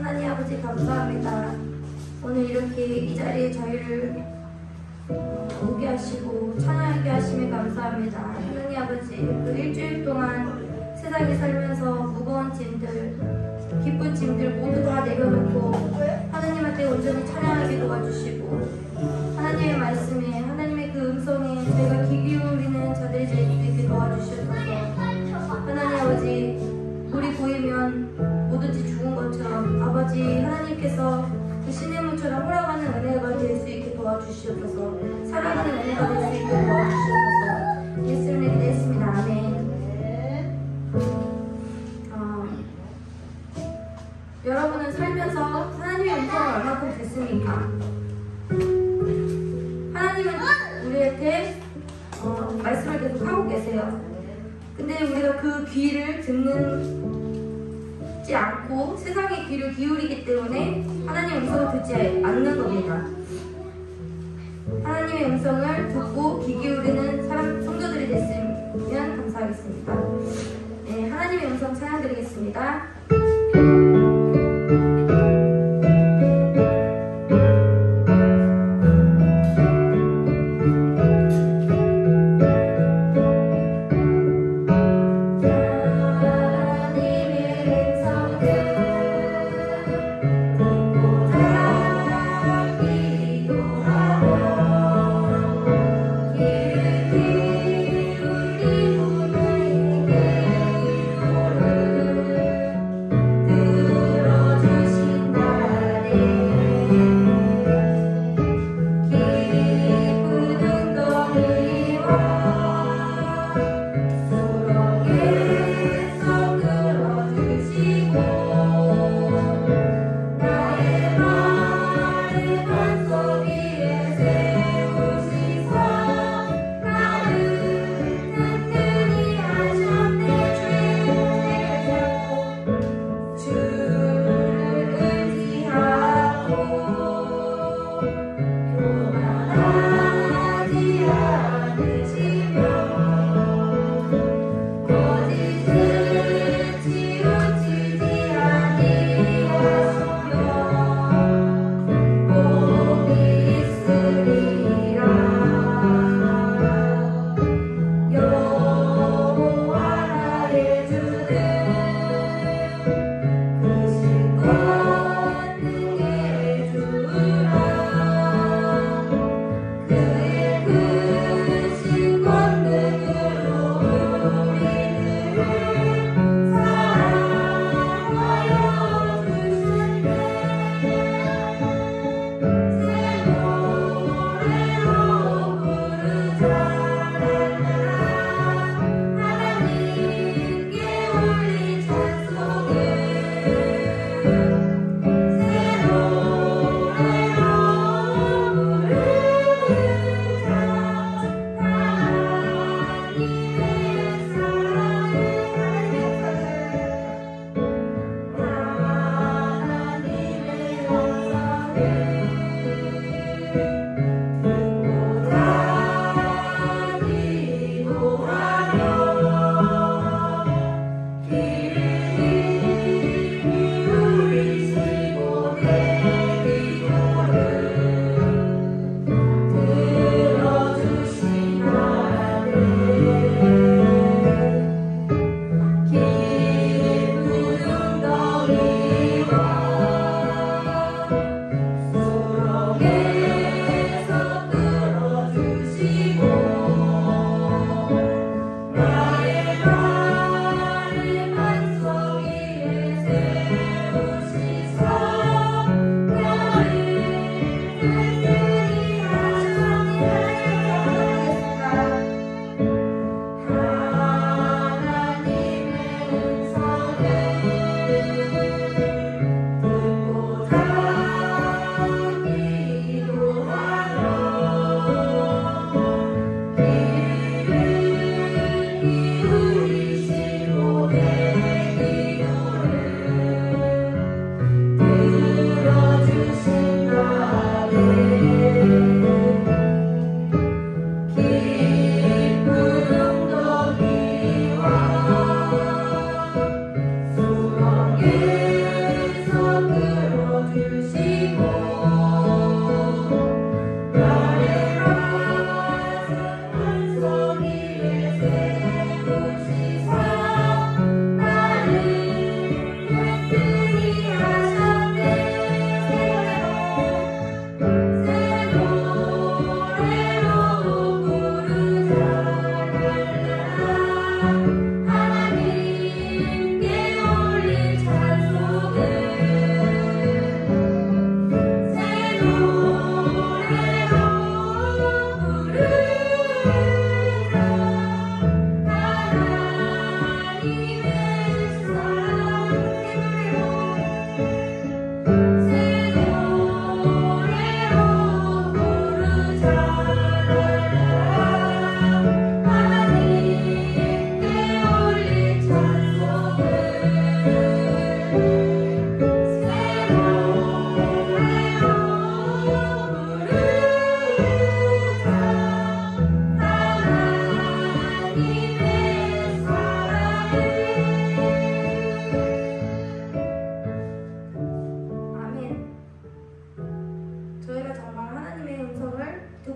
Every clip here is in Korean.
하나님 아버지 감사합니다. 오늘 이렇게 이 자리에 저희를 오게 하시고 찬양하게 하심에 감사합니다. 하나님 아버지 그 일주일 동안 세상에 살면서 무거운 짐들, 기쁜 짐들 모두 다 내려놓고 하나님한테 온전히 찬양하게 도와주시고 하나님의 말씀에 하나님의 그 음성에 저희가 귀 기울이는 자들이 되게 도와주셔서 하나님 아버지 물이 보이면 뭐든지 죽은 것처럼 아버지 하나님께서 그 신의 문처럼 흘러가는 은혜가 될 수 있게 도와주시옵소서. 살아가는 은혜가 될 수 있게 도와주시옵소서. 예수님의 기도했습니다. 아멘. 여러분은 살면서 하나님의 음성을 얼마큼 듣습니까? 하나님은 우리한테 말씀을 계속 하고 계세요. 근데 우리가 그 귀를 듣지 않고 세상의 귀를 기울이기 때문에 하나님의 음성을 듣지 않는 겁니다. 하나님의 음성을 듣고 귀 기울이는 성도들이 됐으면 감사하겠습니다. 네, 하나님의 음성 찬양드리겠습니다.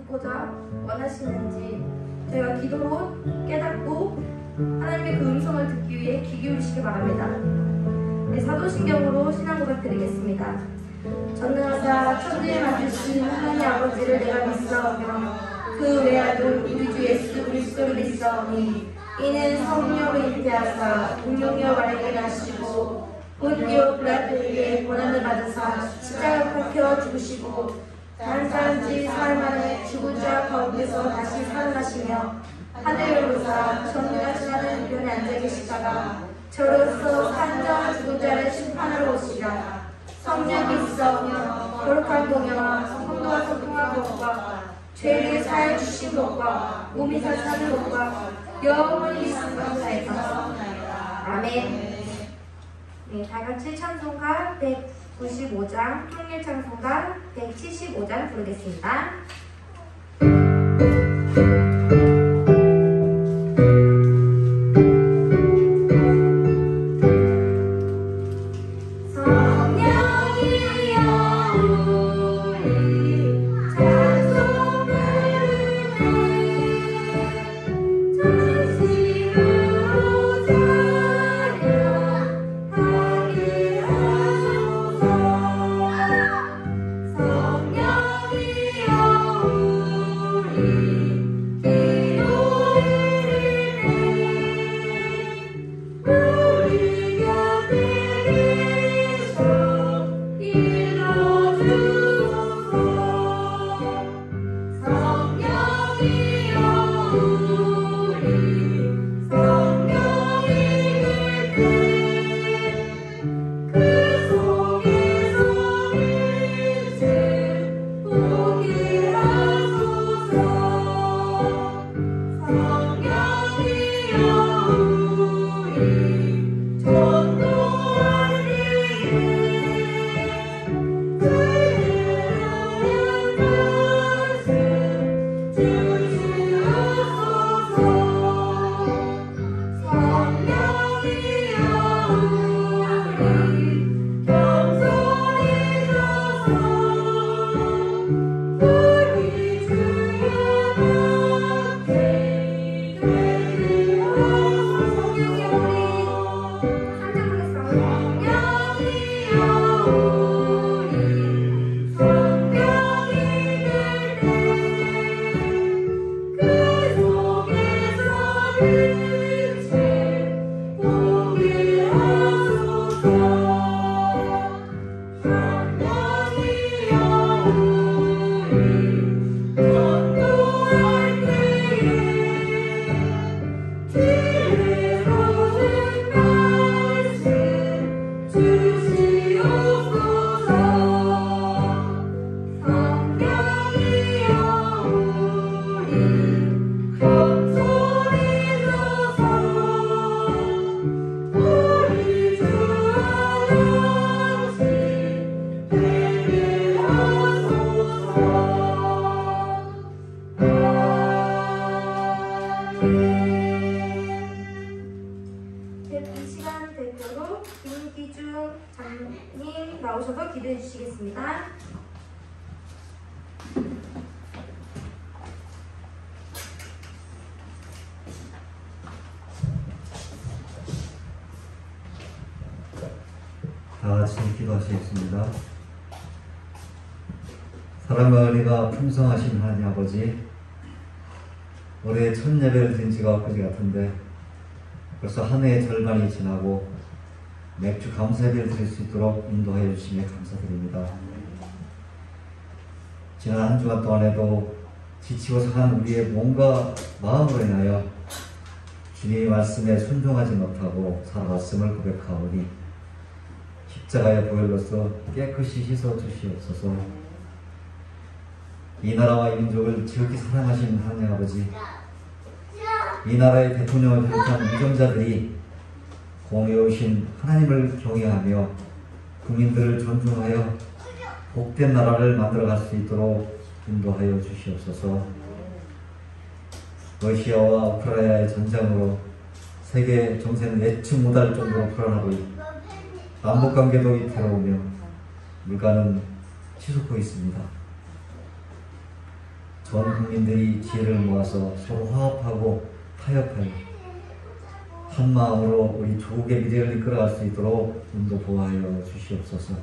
듣고자 원하시는지 저희가 기도로 깨닫고 하나님의 그 음성을 듣기 위해 귀 기울이시기 바랍니다. 네, 사도신경으로 신앙 고백 드리겠습니다. 전능하사 천지를 만드신 하나님 아버지를 내가 믿사오며 그 외아들 우리 주 예수 그리스도를 믿사오니 이는 성령으로 잉태하사 동령녀 마리아에게 나시고 본디오 빌라토에게 고난을 받으사 십자가 박혀 죽으시고 단사한지 사흘 만에 죽은 자 가운데서 다시 살아나시며 하늘에 오르사 전능하신 하나님 우편에 앉아 계시다가 저로서 산자 죽은 자를 심판하러 오시리라. 성령이 있사오며 거룩한 동요와 성도와 소통한 것과 죄를 사해 주신 것과 몸이 사사는 것과 영원히 상상하여서 아멘. 네, 다같이 찬송가 195장 통일 찬송가 175장 부르겠습니다. 나오셔서 기도해 주시겠습니다. 다 같이 기도하시겠습니다. 사랑과 은혜가 풍성하신 하나님 아버지, 올해 첫 예배를 드린 지가 엊그제 같은데 벌써 한 해의 절반이 지나고 매주 감사 예배를 드릴 수 있도록 인도하여 주시며 감사드립니다. 지난 한 주간 동안에도 지치고 상한 우리의 몸과 마음으로 인하여 주님의 말씀에 순종하지 못하고 살아왔음을 고백하오니 십자가의 보혈로서 깨끗이 씻어 주시옵소서. 이 나라와 이 민족을 지극히 사랑하시는 하나님 아버지, 이 나라의 대통령을 비롯한 위정자들이 공의로우신 하나님을 경외하며 국민들을 존중하여 복된 나라를 만들어갈 수 있도록 인도하여 주시옵소서. 러시아와 우크라이나의 전쟁으로 세계 정세는 예측 못할 정도로 불안하고 있고 남북관계도 위태로우며 물가는 치솟고 있습니다. 전 국민들이 지혜를 모아서 서로 화합하고 타협하여 한 마음으로 우리 조국의 미래를 이끌어갈 수 있도록 인도보호하여 주시옵소서.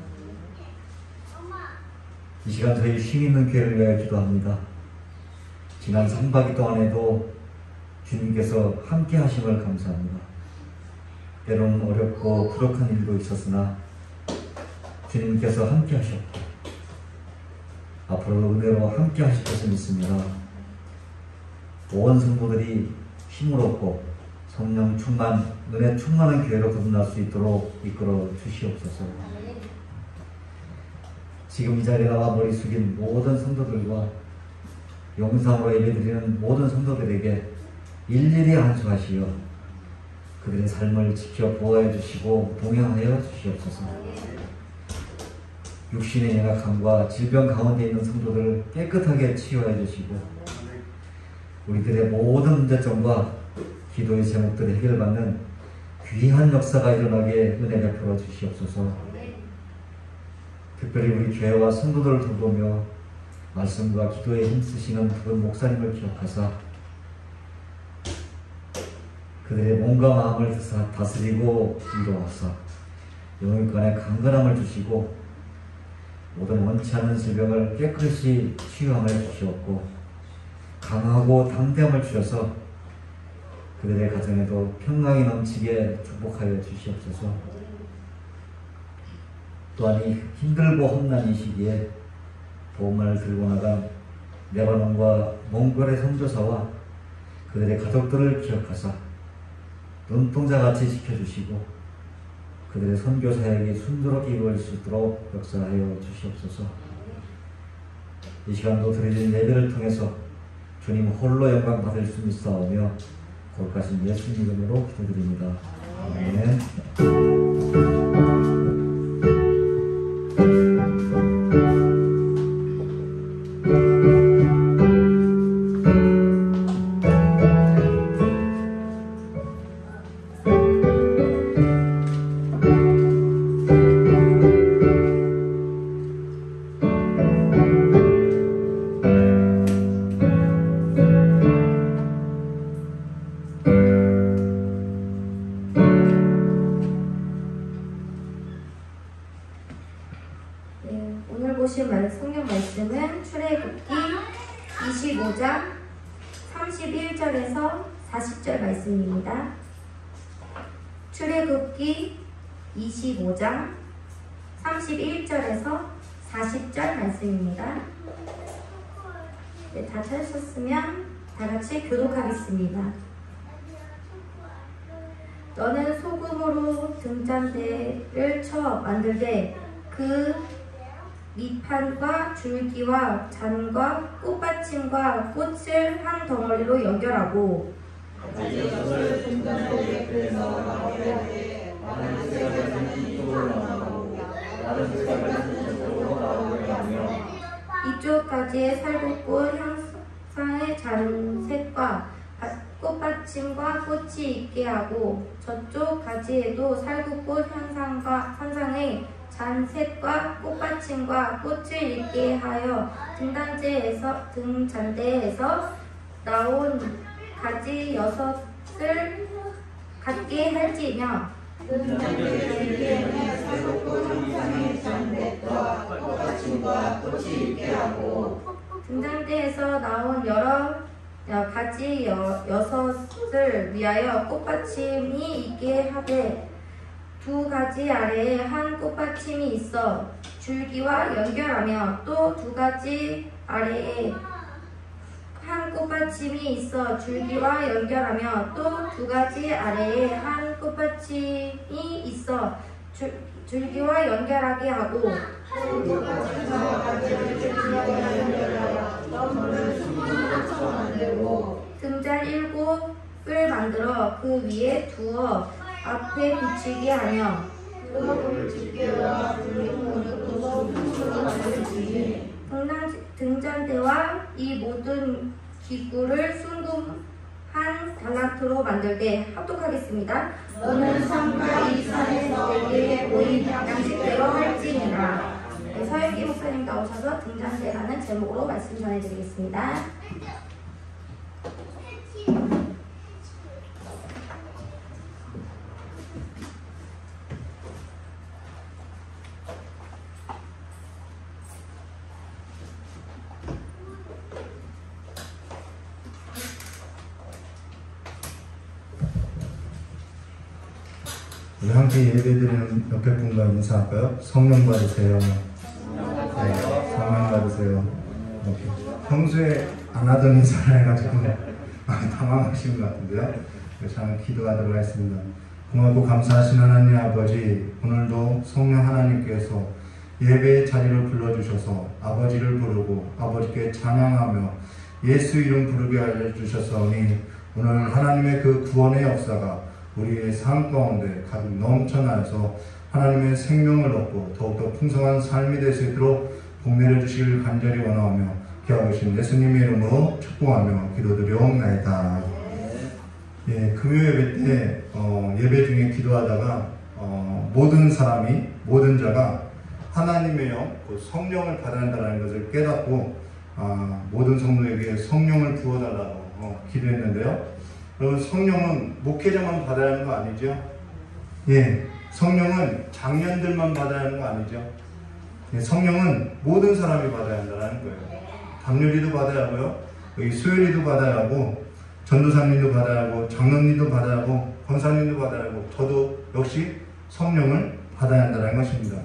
이 시간 저희 힘 있는 교회를 위하여 기도합니다. 지난 3박 2일 동안에도 주님께서 함께 하심을 감사합니다. 때로는 어렵고 부족한 일도 있었으나 주님께서 함께 하셨고 앞으로도 은혜로 함께 하실 것을 믿습니다. 온 성도들이 힘을 얻고 성령 충만, 은혜 충만한 교회로 거듭날 수 있도록 이끌어 주시옵소서. 지금 이 자리에 나와 머리 숙인 모든 성도들과 영상으로 예배드리는 모든 성도들에게 일일이 안수하시어 그들의 삶을 지켜 보호해 주시고 동행하여 주시옵소서. 육신의 연약함과 질병 가운데 있는 성도들을 깨끗하게 치유해 주시고 우리들의 모든 문제점과 기도의 제목들이 해결받는 귀한 역사가 일어나게 은혜 베풀어 주시옵소서. 특별히 우리 교회와 성도들을 돌보며 말씀과 기도에 힘쓰시는 두 목사님을 기억하사 그들의 몸과 마음을 다스리고 인도하사 영육간에 강건함을 주시고 모든 원치 않는 질병을 깨끗이 치유함을 주시옵고 강하고 당대함을 주셔서 그들의 가정에도 평강이 넘치게 축복하여 주시옵소서. 또한 이 힘들고 험난 이 시기에 보험만을 들고 나간 레바논과 몽골의 선교사와 그들의 가족들을 기억하사 눈동자같이 지켜주시고 그들의 선교 사역이 순조롭게 이루어질 수 있도록 역사하여 주시옵소서. 이 시간도 드리는 예배를 통해서 주님 홀로 영광 받을 수 있사오며 거룩하신 예수님 이름으로 기도드립니다. 아멘. 성경 말씀은 출애굽기 25장 31절에서 40절 말씀입니다. 출애굽기 25장 31절에서 40절 말씀입니다. 네, 다 찾으셨으면 다 같이 교독하겠습니다. 너는 소금으로 등잔대를 쳐 만들되 그 밑판과 줄기와 잔과 꽃받침과 꽃을 한 덩어리로 연결하고 이쪽 가지에 살구꽃 형상의 잔색과 꽃받침과 꽃이 있게 하고 저쪽 가지에도 살구꽃 현상의 잔색과 꽃받침과 꽃을 있게 하여 등잔대에서 나온 가지 6을 갖게 할지며 등잔대에서 나온 여러 가지 6을 위하여 꽃받침이 있게 하되 두 가지 아래에 한 꽃받침이 있어 줄기와 연결하며 또 두 가지 아래에 한 꽃받침이 있어 줄기와 연결하며 또 두 가지 아래에 한 꽃받침이 있어 줄기와 연결하게 하고 등잔 7을 만들어 그 위에 두어 앞에 붙이게 하며 등잔대와 이 모든 기구를 순금한 달란트로 만들되 합독하겠습니다. 오늘 3가 이 산에서 내게 보인 양식대로 할지니라. 우리 서영기 목사님 나오셔서 등잔대라는 제목으로 말씀 전해드리겠습니다. 우리 함께 예배드리는 옆에 분과 인사할까요? 성령 받으세요. 네, 성령 받으세요. 이렇게. 평소에 안 하던 인사를 해가지고 당황하신 것 같은데요. 저는 기도하도록 하겠습니다. 고맙고 감사하신 하나님 아버지, 오늘도 성령 하나님께서 예배의 자리를 불러주셔서 아버지를 부르고 아버지께 찬양하며 예수 이름 부르게 알려주셨사오니 오늘 하나님의 그 구원의 역사가 우리의 삶 가운데 가득 넘쳐나서 하나님의 생명을 얻고 더욱더 풍성한 삶이 될 수 있도록 복 내려주시길 간절히 원하오며 기하오신 예수님의 이름으로 축복하며 기도드려옵나이다. 예, 금요 예배 때 예배 중에 기도하다가 모든 사람이 모든 자가 하나님의 영, 그 성령을 받아야 한다는 것을 깨닫고 모든 성도에게 성령을 부어달라고 기도했는데요. 성령은 목회자만 받아야 하는 거 아니죠? 예, 성령은 장년들만 받아야 하는 거 아니죠? 예, 성령은 모든 사람이 받아야 한다는 거예요. 담요리도 받아야 하고요, 여기 수요리도 받아야 하고, 전도사님도 받아야 하고, 장로님도 받아야 하고, 권사님도 받아야 하고, 저도 역시 성령을 받아야 한다는 것입니다.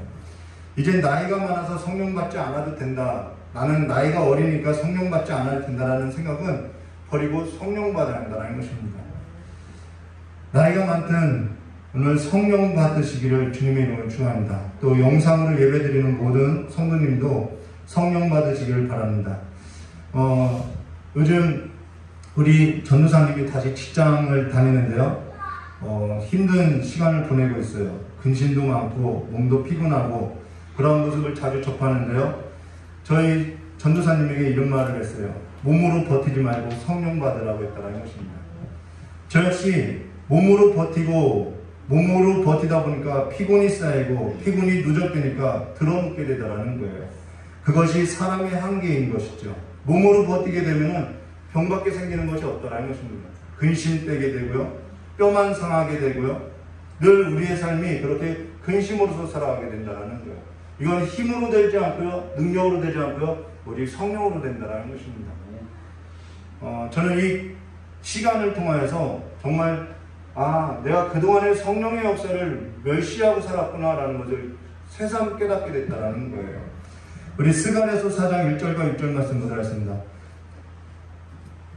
이제 나이가 많아서 성령 받지 않아도 된다, 나는 나이가 어리니까 성령 받지 않아도 된다라는 생각은 버리고 성령 받아야 한다는 것입니다. 나이가 많든 오늘 성령 받으시기를 주님의 이름으로 축원합니다. 또 영상으로 예배드리는 모든 성도님도 성령 받으시기를 바랍니다. 요즘 우리 전도사님이 다시 직장을 다니는데요. 힘든 시간을 보내고 있어요. 근심도 많고 몸도 피곤하고 그런 모습을 자주 접하는데요. 저희 전도사님에게 이런 말을 했어요. 몸으로 버티지 말고 성령 받으라고 했다는 것입니다. 저 역시 몸으로 버티다 보니까 피곤이 쌓이고 피곤이 누적되니까 들어눕게 되더라는 거예요. 그것이 사람의 한계인 것이죠. 몸으로 버티게 되면 병밖에 생기는 것이 없다는 것입니다. 근심되게 되고요, 뼈만 상하게 되고요, 늘 우리의 삶이 그렇게 근심으로서 살아가게 된다는 거예요. 이건 힘으로 되지 않고요, 능력으로 되지 않고요, 오직 성령으로 된다는 것입니다. 저는 이 시간을 통하여서 정말 내가 그동안의 성령의 역사를 멸시하고 살았구나라는 것을 새삼 깨닫게 됐다는 거예요. 우리 스가랴서 4장 1절과 6절 말씀 보도록 하겠습니다.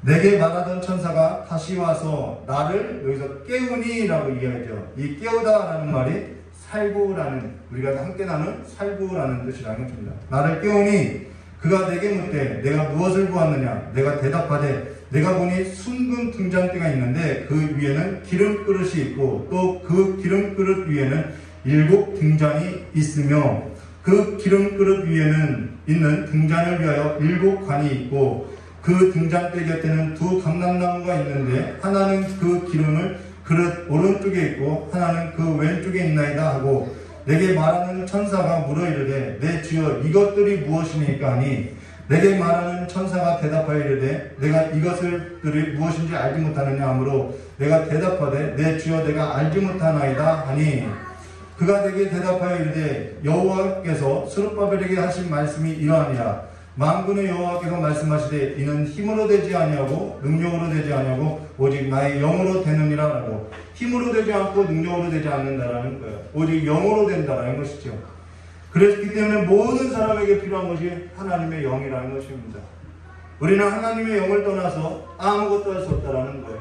내게 말하던 천사가 다시 와서 나를 여기서 깨우니 라고 이야기하죠. 이 깨우다라는 말이 살구라는, 우리가 함께 나는 살구라는 뜻이라는 것입니다. 나를 깨우니 그가 내게 묻되 내가 무엇을 보았느냐? 내가 대답하되 내가 보니 순금 등잔대가 있는데 그 위에는 기름 그릇이 있고 또 그 기름 그릇 위에는 7 등잔이 있으며 그 기름 그릇 위에는 있는 등잔을 위하여 7 관이 있고 그 등잔대 곁에는 2 감람나무가 있는데 하나는 그 기름을 그릇 오른쪽에 있고 하나는 그 왼쪽에 있나이다 하고 내게 말하는 천사가 물어 이르되 내 주여 이것들이 무엇이니까 하니 내게 말하는 천사가 대답하여 이르되 내가 이것들이 무엇인지 알지 못하느냐 하므로 내가 대답하되 내 주여 내가 알지 못하나이다 하니 그가 내게 대답하여 이르되 여호와께서 스룹바벨에게 하신 말씀이 이러하니라. 만군의 여호와께서 말씀하시되 이는 힘으로 되지 아니하고 능력으로 되지 아니하고 오직 나의 영으로 되느니라 라고. 힘으로 되지 않고 능력으로 되지 않는다라는 거예요. 오직 영으로 된다라는 것이죠. 그렇기 때문에 모든 사람에게 필요한 것이 하나님의 영이라는 것입니다. 우리는 하나님의 영을 떠나서 아무것도 할 수 없다라는 거예요.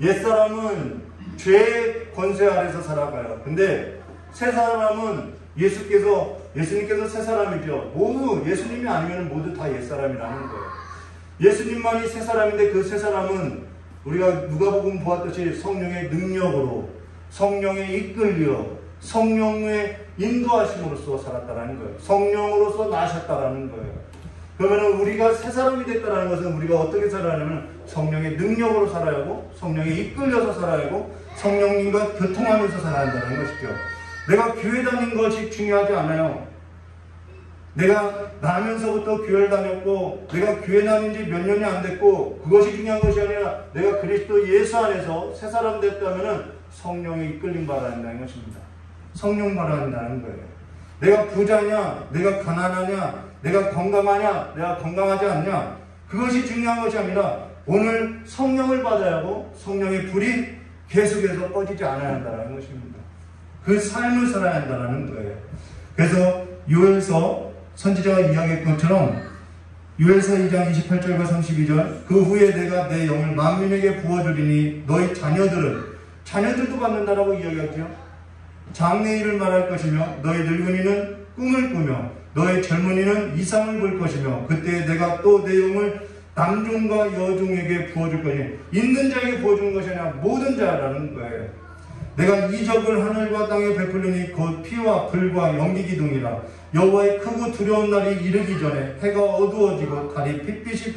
옛사람은 죄의 권세 아래서 살아가요. 근데 새 사람은 예수님께서 새 사람이죠. 모두 예수님이 아니면 모두 다 옛사람이라는 거예요. 예수님만이 새 사람인데 그 새 사람은 우리가 누가복음 보았듯이 성령의 능력으로, 성령에 이끌려, 성령의 인도하심으로써 살았다라는 거예요. 성령으로서 나셨다라는 거예요. 그러면 우리가 새 사람이 됐다라는 것은 우리가 어떻게 살아야 하냐면 성령의 능력으로 살아야 하고 성령에 이끌려서 살아야 하고 성령님과 교통하면서 살아야 한다는 것이죠. 내가 교회 다닌 것이 중요하지 않아요. 내가 나면서부터 교회를 다녔고 내가 교회 다닌 지 몇 년이 안 됐고 그것이 중요한 것이 아니라 내가 그리스도 예수 안에서 새 사람 됐다면 성령이 이끌림 받아야 한다는 것입니다. 성령 받아야 한다는 거예요. 내가 부자냐, 내가 가난하냐, 내가 건강하냐, 내가 건강하지 않냐, 그것이 중요한 것이 아니라 오늘 성령을 받아야 하고 성령의 불이 계속해서 꺼지지 않아야 한다는 것입니다. 그 삶을 살아야 한다는 거예요. 그래서 요엘서 선지자가 이야기했던 것처럼 요엘서 2장 28절과 32절 그 후에 내가 내 영을 만민에게 부어주리니 너희 자녀들도 받는다라고 이야기하죠. 장래일을 말할 것이며 너희 늙은이는 꿈을 꾸며 너희 젊은이는 이상을 볼 것이며 그때 내가 또 내 영을 남종과 여종에게 부어줄 것이니 있는 자에게 부어주는 것이 아니라 모든 자라는 거예요. 내가 이적을 하늘과 땅에 베풀리니 곧 피와 불과 연기 기둥이라 여호와의 크고 두려운 날이 이르기 전에 해가 어두워지고 달이 핏빛이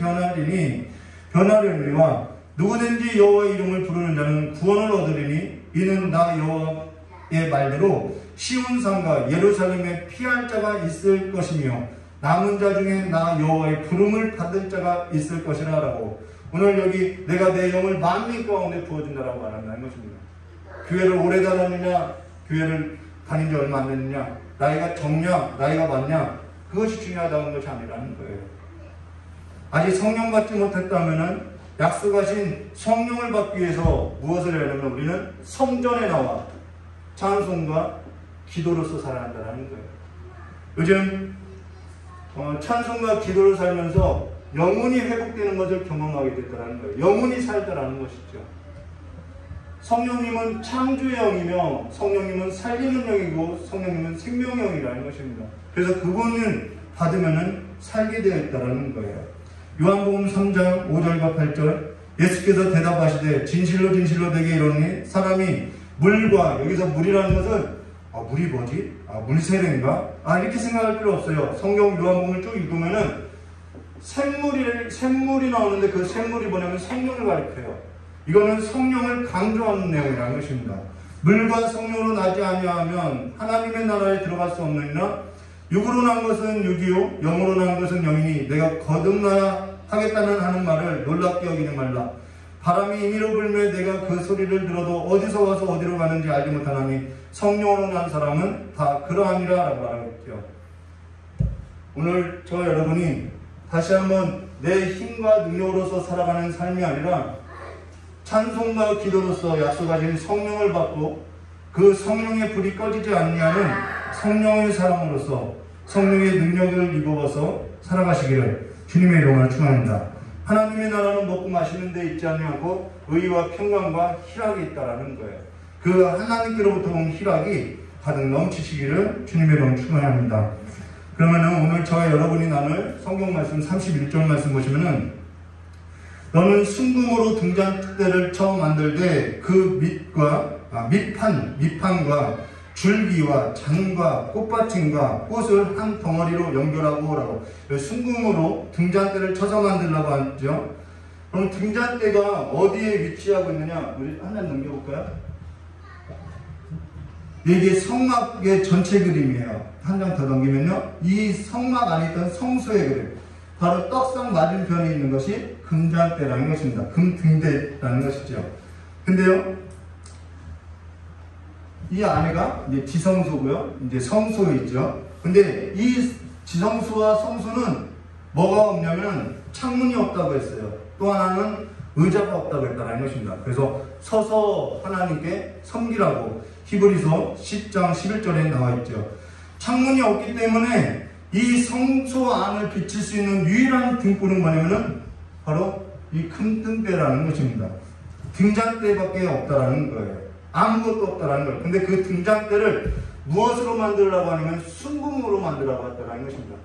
변하려니와 누구든지 여호와의 이름을 부르는 자는 구원을 얻으리니 이는 나 여호와의 말대로 시온산과 예루살렘에 피할 자가 있을 것이며 남은 자 중에 나 여호와의 부름을 받을 자가 있을 것이라 라고 오늘 여기 내가 내 영을 만민 가운데 부어준다라고 말한다는 것입니다. 교회를 오래 다녔느냐, 교회를 다닌 지 얼마 안 됐느냐, 나이가 적냐, 나이가 많냐, 그것이 중요하다는 것이 아니라는 거예요. 아직 성령 받지 못했다면 약속하신 성령을 받기 위해서 무엇을 해야 하냐면 우리는 성전에 나와 찬송과 기도로서 살아야 한다는 거예요. 요즘 찬송과 기도를 살면서 영혼이 회복되는 것을 경험하게 됐다는 거예요. 영혼이 살다라는 것이죠. 성령님은 창조의 영이며 성령님은 살리는 영이고 성령님은 생명의 영이라는 것입니다. 그래서 그분을 받으면 살게 되어 있다는 거예요. 요한복음 3장 5절과 8절 예수께서 대답하시되 진실로 진실로 내게 이르노니 사람이 물과 여기서 물이라는 것은 물이 뭐지? 물세례인가? 이렇게 생각할 필요 없어요. 성경 요한복음을 쭉 읽으면은 샘물이 나오는데 그 샘물이 뭐냐면 성령을 가리켜요. 이거는 성령을 강조하는 내용이라는 것입니다. 물과 성령으로 나지 아니하면 하나님의 나라에 들어갈 수 없느니라. 육으로 난 것은 육이요 영으로 난 것은 영이니 내가 거듭나야 하겠다는 하는 말을 놀랍게 여기지 말라. 바람이 임의로 불며 내가 그 소리를 들어도 어디서 와서 어디로 가는지 알지 못하나니 성령으로 난 사람은 다 그러하니라 라고 말하겠죠. 오늘 저 여러분이 다시 한번 내 힘과 능력으로서 살아가는 삶이 아니라 찬송과 기도로서 약속하신 성령을 받고 그 성령의 불이 꺼지지 않냐는 성령의 사람으로서 성령의 능력을 입어서 살아가시기를 주님의 이름으로 축원합니다. 하나님의 나라는 먹고 마시는 데 있지 않고 의와 평강과 희락이 있다라는 거예요. 그 하나님께로부터 온 희락이 가득 넘치시기를 주님의 이름으로 축원합니다. 그러면은 오늘 저와 여러분이 나눌 성경 말씀 31절 말씀 보시면은 너는 순금으로 등잔대를 처음 만들되 그 밑판과 줄기와 잔과 꽃받침과 꽃을 한 덩어리로 연결하고 오라고. 순금으로 등잔대를 쳐서 만들라고 하죠. 그럼 등잔대가 어디에 위치하고 있느냐? 우리 하나 넘겨볼까요? 이게 성막의 전체 그림이에요. 한 장 더 넘기면요. 이 성막 안에 있던 성소의 그림. 바로 떡상 맞은편에 있는 것이 금잔대라는 것입니다. 금등대라는 것이죠. 근데요, 이 안에가 이제 지성소고요. 이제 성소 있죠. 근데 이 지성소와 성소는 뭐가 없냐면 창문이 없다고 했어요. 또 하나는 의자가 없다고 했다는 것입니다. 그래서 서서 하나님께 섬기라고 히브리서 10장 11절에 나와 있죠. 창문이 없기 때문에 이 성소 안을 비칠 수 있는 유일한 등불은 뭐냐면은 바로 이 금등대라는 것입니다. 등잔대밖에 없다라는 거예요. 아무것도 없다라는 거예요. 근데 그 등잔대를 무엇으로 만들라고 하냐면 순금으로 만들라고 했다라는 것입니다.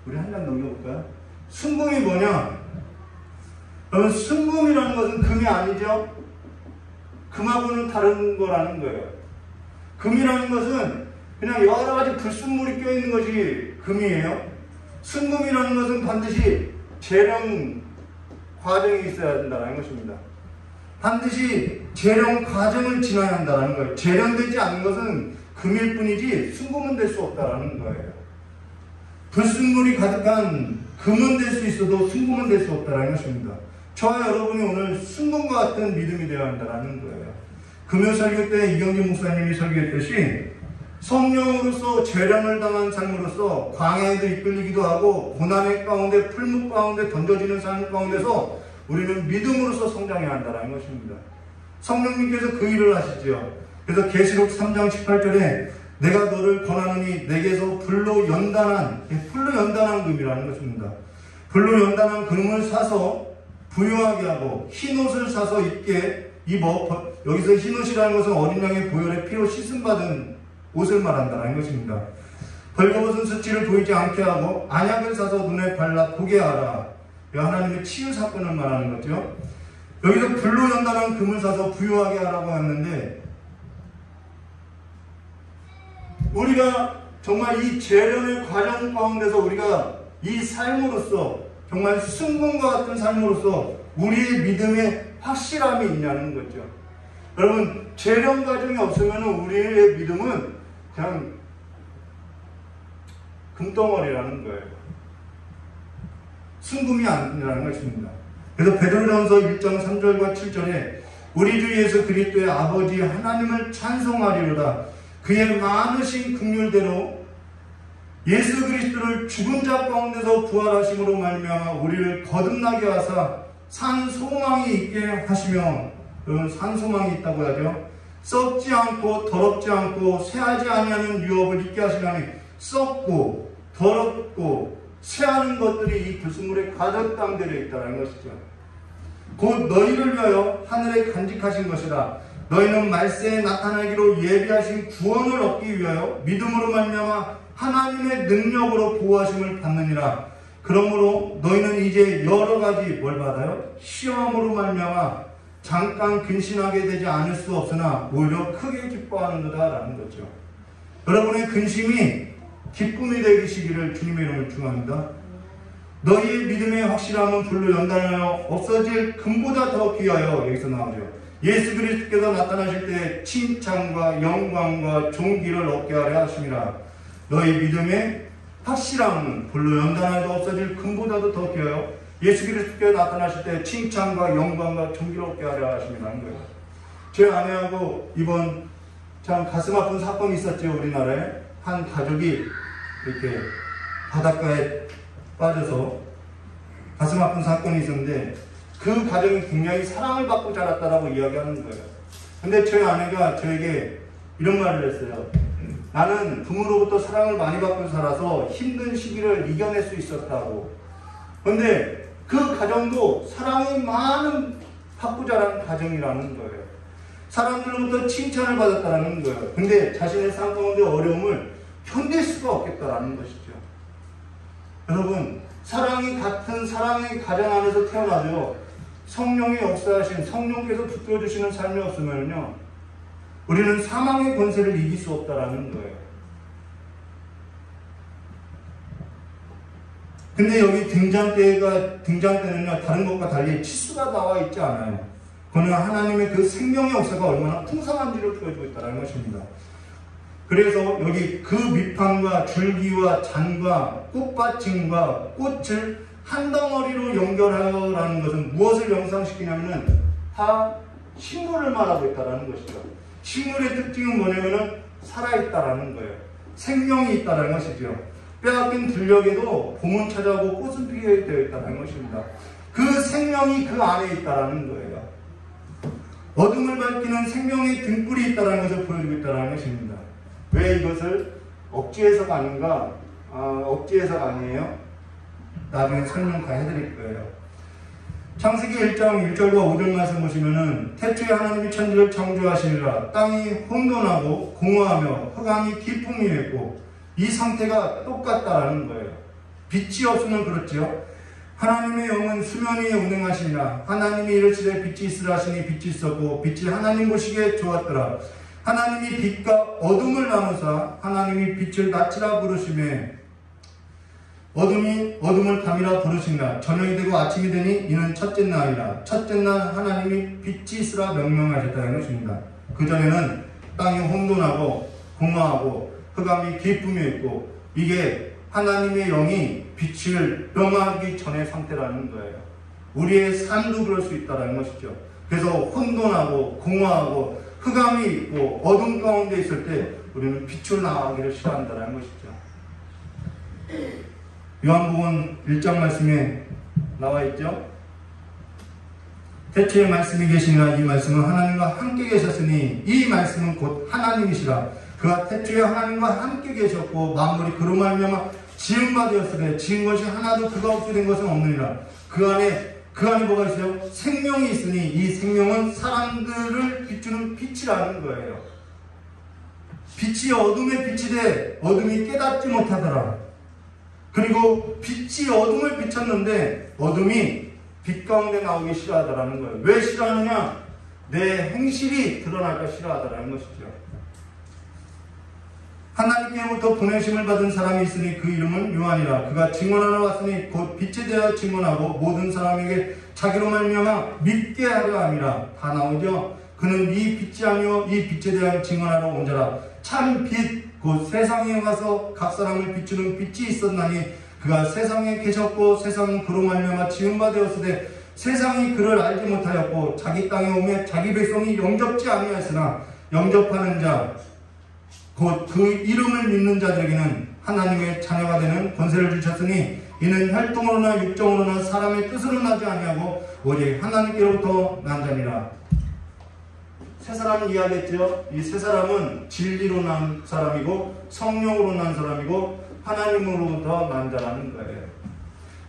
우리 한 장 넘겨볼까요? 순금이 뭐냐? 여러분, 순금이라는 것은 금이 아니죠? 금하고는 다른 거라는 거예요. 금이라는 것은 그냥 여러 가지 불순물이 껴있는 것이 금이에요. 순금이라는 것은 반드시 재령 과정이 있어야 된다는 것입니다. 반드시 재령 과정을 지나야 한다는 거예요. 재련되지 않은 것은 금일 뿐이지 순금은 될 수 없다는 거예요. 불순물이 가득한 금은 될 수 있어도 순금은 될 수 없다는 것입니다. 저와 여러분이 오늘 순금과 같은 믿음이 되어야 한다는 거예요. 금요 설교 때 이경진 목사님이 설교했듯이 성령으로서 재련을 당한 삶으로서 광야에도 이끌리기도 하고 고난의 가운데 풀무 가운데 던져지는 삶 가운데서 우리는 믿음으로서 성장해야 한다는 것입니다. 성령님께서 그 일을 하시죠. 그래서 계시록 3장 18절에 내가 너를 권하노니 내게서 불로 연단한 금이라는 것입니다. 불로 연단한 금을 사서 부유하게 하고 흰옷을 사서 입게 입어. 여기서 흰옷이라는 것은 어린 양의 보혈의 피로 씻음받은 옷을 말한다는 것입니다. 벌거벗은 수치를 보이지 않게 하고 안약을 사서 눈에 발라 보게 하라. 하나님의 치유 사건을 말하는 거죠. 여기서 불로 연단한 금을 사서 부유하게 하라고 했는데, 우리가 정말 이 재련의 과정 가운데서 우리가 이 삶으로서 정말 순금과 같은 삶으로서 우리의 믿음에 확실함이 있냐는 거죠. 여러분, 재련 과정이 없으면 우리의 믿음은 그냥 금덩어리라는 거예요. 순금이 아니라는 것입니다. 그래서 베드로전서 1장 3절과 7절에 우리 주 예수 그리스도의 아버지 하나님을 찬송하리로다. 그의 많으신 긍휼대로 예수 그리스도를 죽은 자 가운데서 부활하심으로 말미암아 우리를 거듭나게 하사 산 소망이 있게 하시며, 여러분 산 소망이 있다고 하죠. 썩지 않고 더럽지 않고 쇠하지 아니하는 유업을 있게 하시나니 썩고 더럽고 쇠하는 것들이 이 불순물에 가득 담겨 있다는 것이죠. 곧 너희를 위하여 하늘에 간직하신 것이라. 너희는 말세에 나타나기로 예비하신 구원을 얻기 위하여 믿음으로 말미암아 하나님의 능력으로 보호하심을 받느니라. 그러므로 너희는 이제 여러 가지 뭘 받아요? 시험으로 말미암아 잠깐 근심하게 되지 않을 수 없으나 오히려 크게 기뻐하는도다 라는 거죠. 여러분의 근심이 기쁨이 되시기를 주님의 이름을 축원합니다. 너희의 믿음의 확실함은 불로 연단하여 없어질 금보다 더 귀하여, 여기서 나오죠. 예수 그리스도께서 나타나실 때 칭찬과 영광과 존귀를 얻게 하려 하심이라. 너희 믿음의 확실함은 불로 연단하여도 없어질 금보다도 더 귀하여 예수 그리스도께서 나타나실 때 칭찬과 영광과 존귀를 얻게 하려 하심이라는 거예요. 제 아내하고 이번 참 가슴 아픈 사건이 있었죠. 우리나라에 한 가족이 이렇게 바닷가에 빠져서 가슴 아픈 사건이 있었는데, 그 가정이 굉장히 사랑을 받고 자랐다라고 이야기하는 거예요. 근데 저희 아내가 저에게 이런 말을 했어요. 나는 부모로부터 사랑을 많이 받고 살아서 힘든 시기를 이겨낼 수 있었다고. 근데 그 가정도 사랑이 많은 받고 자란 가정이라는 거예요. 사람들로부터 칭찬을 받았다는 거예요. 근데 자신의 삶 가운데 어려움을 견딜 수가 없겠다라는 것이죠. 여러분, 사랑이 같은 사랑의 가정 안에서 태어나도요, 성령의 역사하신 성령께서 붙들어주시는 삶이 없으면요, 우리는 사망의 권세를 이길 수 없다라는 거예요. 근데 여기 등장때는요, 다른 것과 달리 치수가 나와 있지 않아요. 그는 하나님의 그 생명의 역사가 얼마나 풍성한지를 보여주고 있다는 것입니다. 그래서 여기 그 밑판과 줄기와 잔과 꽃받침과 꽃을 한 덩어리로 연결하여라는 것은 무엇을 연상시키냐면은 다 식물을 말하고 있다는 것이죠. 식물의 특징은 뭐냐면은 살아있다라는 거예요. 생명이 있다라는 것이죠. 빼앗긴 들녘에도 봄은 찾아오고 꽃은 피게 되어 있다는 것입니다. 그 생명이 그 안에 있다라는 거예요. 어둠을 밝히는 생명의 등불이 있다라는 것을 보여주고 있다는 것입니다. 왜 이것을 억지해서가 아닌가? 억지해서가 아니에요. 나중에 설명 다 해드릴 거예요. 창세기 1장 1절과 5절 말씀 보시면은 태초에 하나님이 천지를 창조하시니라. 땅이 혼돈하고 공허하며 흑암이 깊음이 있고, 이 상태가 똑같다라는 거예요. 빛이 없으면 그렇지요. 하나님의 영은 수면 위에 운행하시니라. 하나님이 이르시되 빛이 있으라 하시니 빛이 있었고, 빛이 하나님 보시기에 좋았더라. 하나님이 빛과 어둠을 나누사 하나님이 빛을 낮이라 부르시매 어둠이 어둠을 밤이라 부르시니라. 저녁이 되고 아침이 되니 이는 첫째 날이라. 첫째 날 하나님이 빛이 있으라 명령하셨다는 것입니다. 그전에는 땅이 혼돈하고 공허하고 흑암이 깊음이 있고, 이게 하나님의 영이 빛을 영하기 전의 상태라는 거예요. 우리의 삶도 그럴 수 있다는 것이죠. 그래서 혼돈하고 공허하고 흑암이 있고 어둠 가운데 있을 때 우리는 빛으로 나가기를 싫어한다는 것이죠. 요한복음 1장 말씀에 나와 있죠. 태초에 말씀이 계시니라. 이 말씀은 하나님과 함께 계셨으니 이 말씀은 곧 하나님이시라. 그가 태초에 하나님과 함께 계셨고 만물이 그로 말미암아 지은 바 되었으되 지은 것이 하나도 그가 없이 된 것은 없느니라. 그 안에 뭐가 있어요? 생명이 있으니 이 생명은 사람들을 비추는 빛이라는 거예요. 빛이 어둠에 빛이 돼 어둠이 깨닫지 못하더라. 그리고 빛이 어둠을 비췄는데 어둠이 빛 가운데 나오기 싫어하더라는 거예요. 왜 싫어하느냐? 내 행실이 드러날까 싫어하더라는 것이죠. 하나님께로부터 보내심을 받은 사람이 있으니 그 이름은 요한이라. 그가 증언하러 왔으니 곧 빛에 대하여 증언하고 모든 사람에게 자기로 말미암아 믿게 하려 함이라. 다 나오죠. 그는 이 빛이 아니요 이 빛에 대하여 증언하러 온 자라. 참 빛 곧 세상에 와서 각 사람을 비추는 빛이 있었나니 그가 세상에 계셨고 세상은 그로 말미암아 지은 바 되었으되 세상이 그를 알지 못하였고 자기 땅에 오매 자기 백성이 영접지 아니하였으나 영접하는 자 곧 그 이름을 믿는 자들에게는 하나님의 자녀가 되는 권세를 주셨으니 이는 혈통으로나 육정으로나 사람의 뜻으로 나지 아니하고 오직 하나님께로부터 난 자니라. 세 사람은 이야기했죠. 이 세 사람은 진리로 난 사람이고 성령으로 난 사람이고 하나님으로부터 난 자라는 거예요.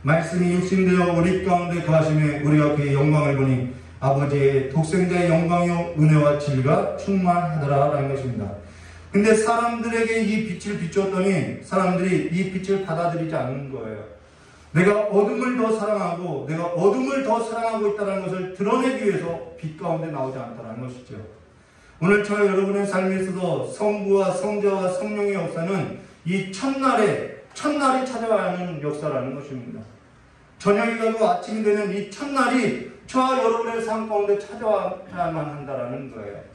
말씀이 육신되어 우리 가운데 거하심에 우리가 그의 영광을 보니 아버지의 독생자의 영광이요 은혜와 진리가 충만하더라라는 것입니다. 근데 사람들에게 이 빛을 비추었더니 사람들이 이 빛을 받아들이지 않는 거예요. 내가 어둠을 더 사랑하고 내가 어둠을 더 사랑하고 있다는 것을 드러내기 위해서 빛 가운데 나오지 않다는 것이죠. 오늘 저와 여러분의 삶에 있어서 성부와 성자와 성령의 역사는 이 첫날이 찾아와야 하는 역사라는 것입니다. 저녁이 가고 아침이 되는 이 첫날이 저와 여러분의 삶 가운데 찾아와야만 한다는 거예요.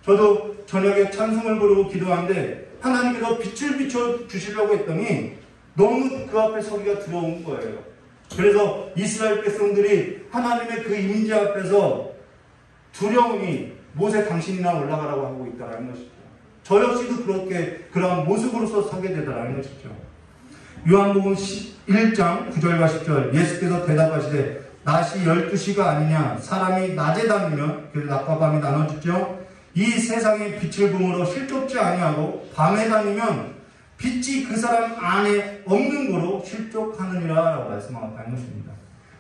저도 저녁에 찬송을 부르고 기도하는데 하나님께서 빛을 비춰주시려고 했더니 너무 그 앞에 서기가 두려운 거예요. 그래서 이스라엘 백성들이 하나님의 그 임재 앞에서 두려움이 모세 당신이나 올라가라고 하고 있다는 것이죠. 저 역시도 그렇게 그러한 모습으로서 서게 되더라는 것이죠. 요한복음 1장 9절과 10절 예수께서 대답하시되 낮이 12시가 아니냐 사람이 낮에 다니면 그 낮과 밤이 나눠지죠. 이 세상의 빛을 보므로 실족지 아니하고 밤에 다니면 빛이 그 사람 안에 없는 거로 실족하느니라 라고 말씀하는 것입니다.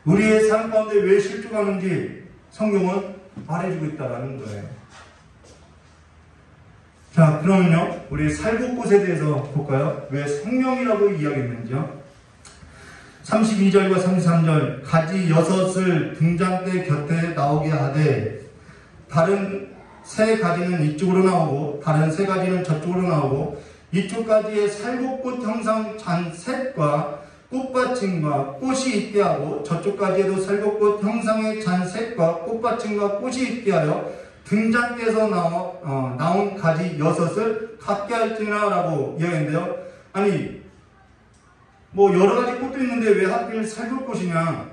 우리의 삶 가운데 왜 실족하는지 성경은 말해주고 있다는 거예요. 자, 그러면요 우리 살곳곳에 대해서 볼까요? 왜 생명이라고 이야기했는지요. 32절과 33절 가지 6을 등잔대 곁에 나오게 하되 다른 세 가지는 이쪽으로 나오고 다른 세 가지는 저쪽으로 나오고 이쪽 가지에 살곳꽃 형상 잔셋과 꽃받침과 꽃이 있게 하고 저쪽 가지에도 살곳꽃 형상의 잔셋과 꽃받침과 꽃이 있게 하여 등잔대에서 나온 가지 6을 갖게 할지니라 라고 이야기했는데요. 아니 뭐 여러 가지 꽃도 있는데 왜 하필 살곳꽃이냐.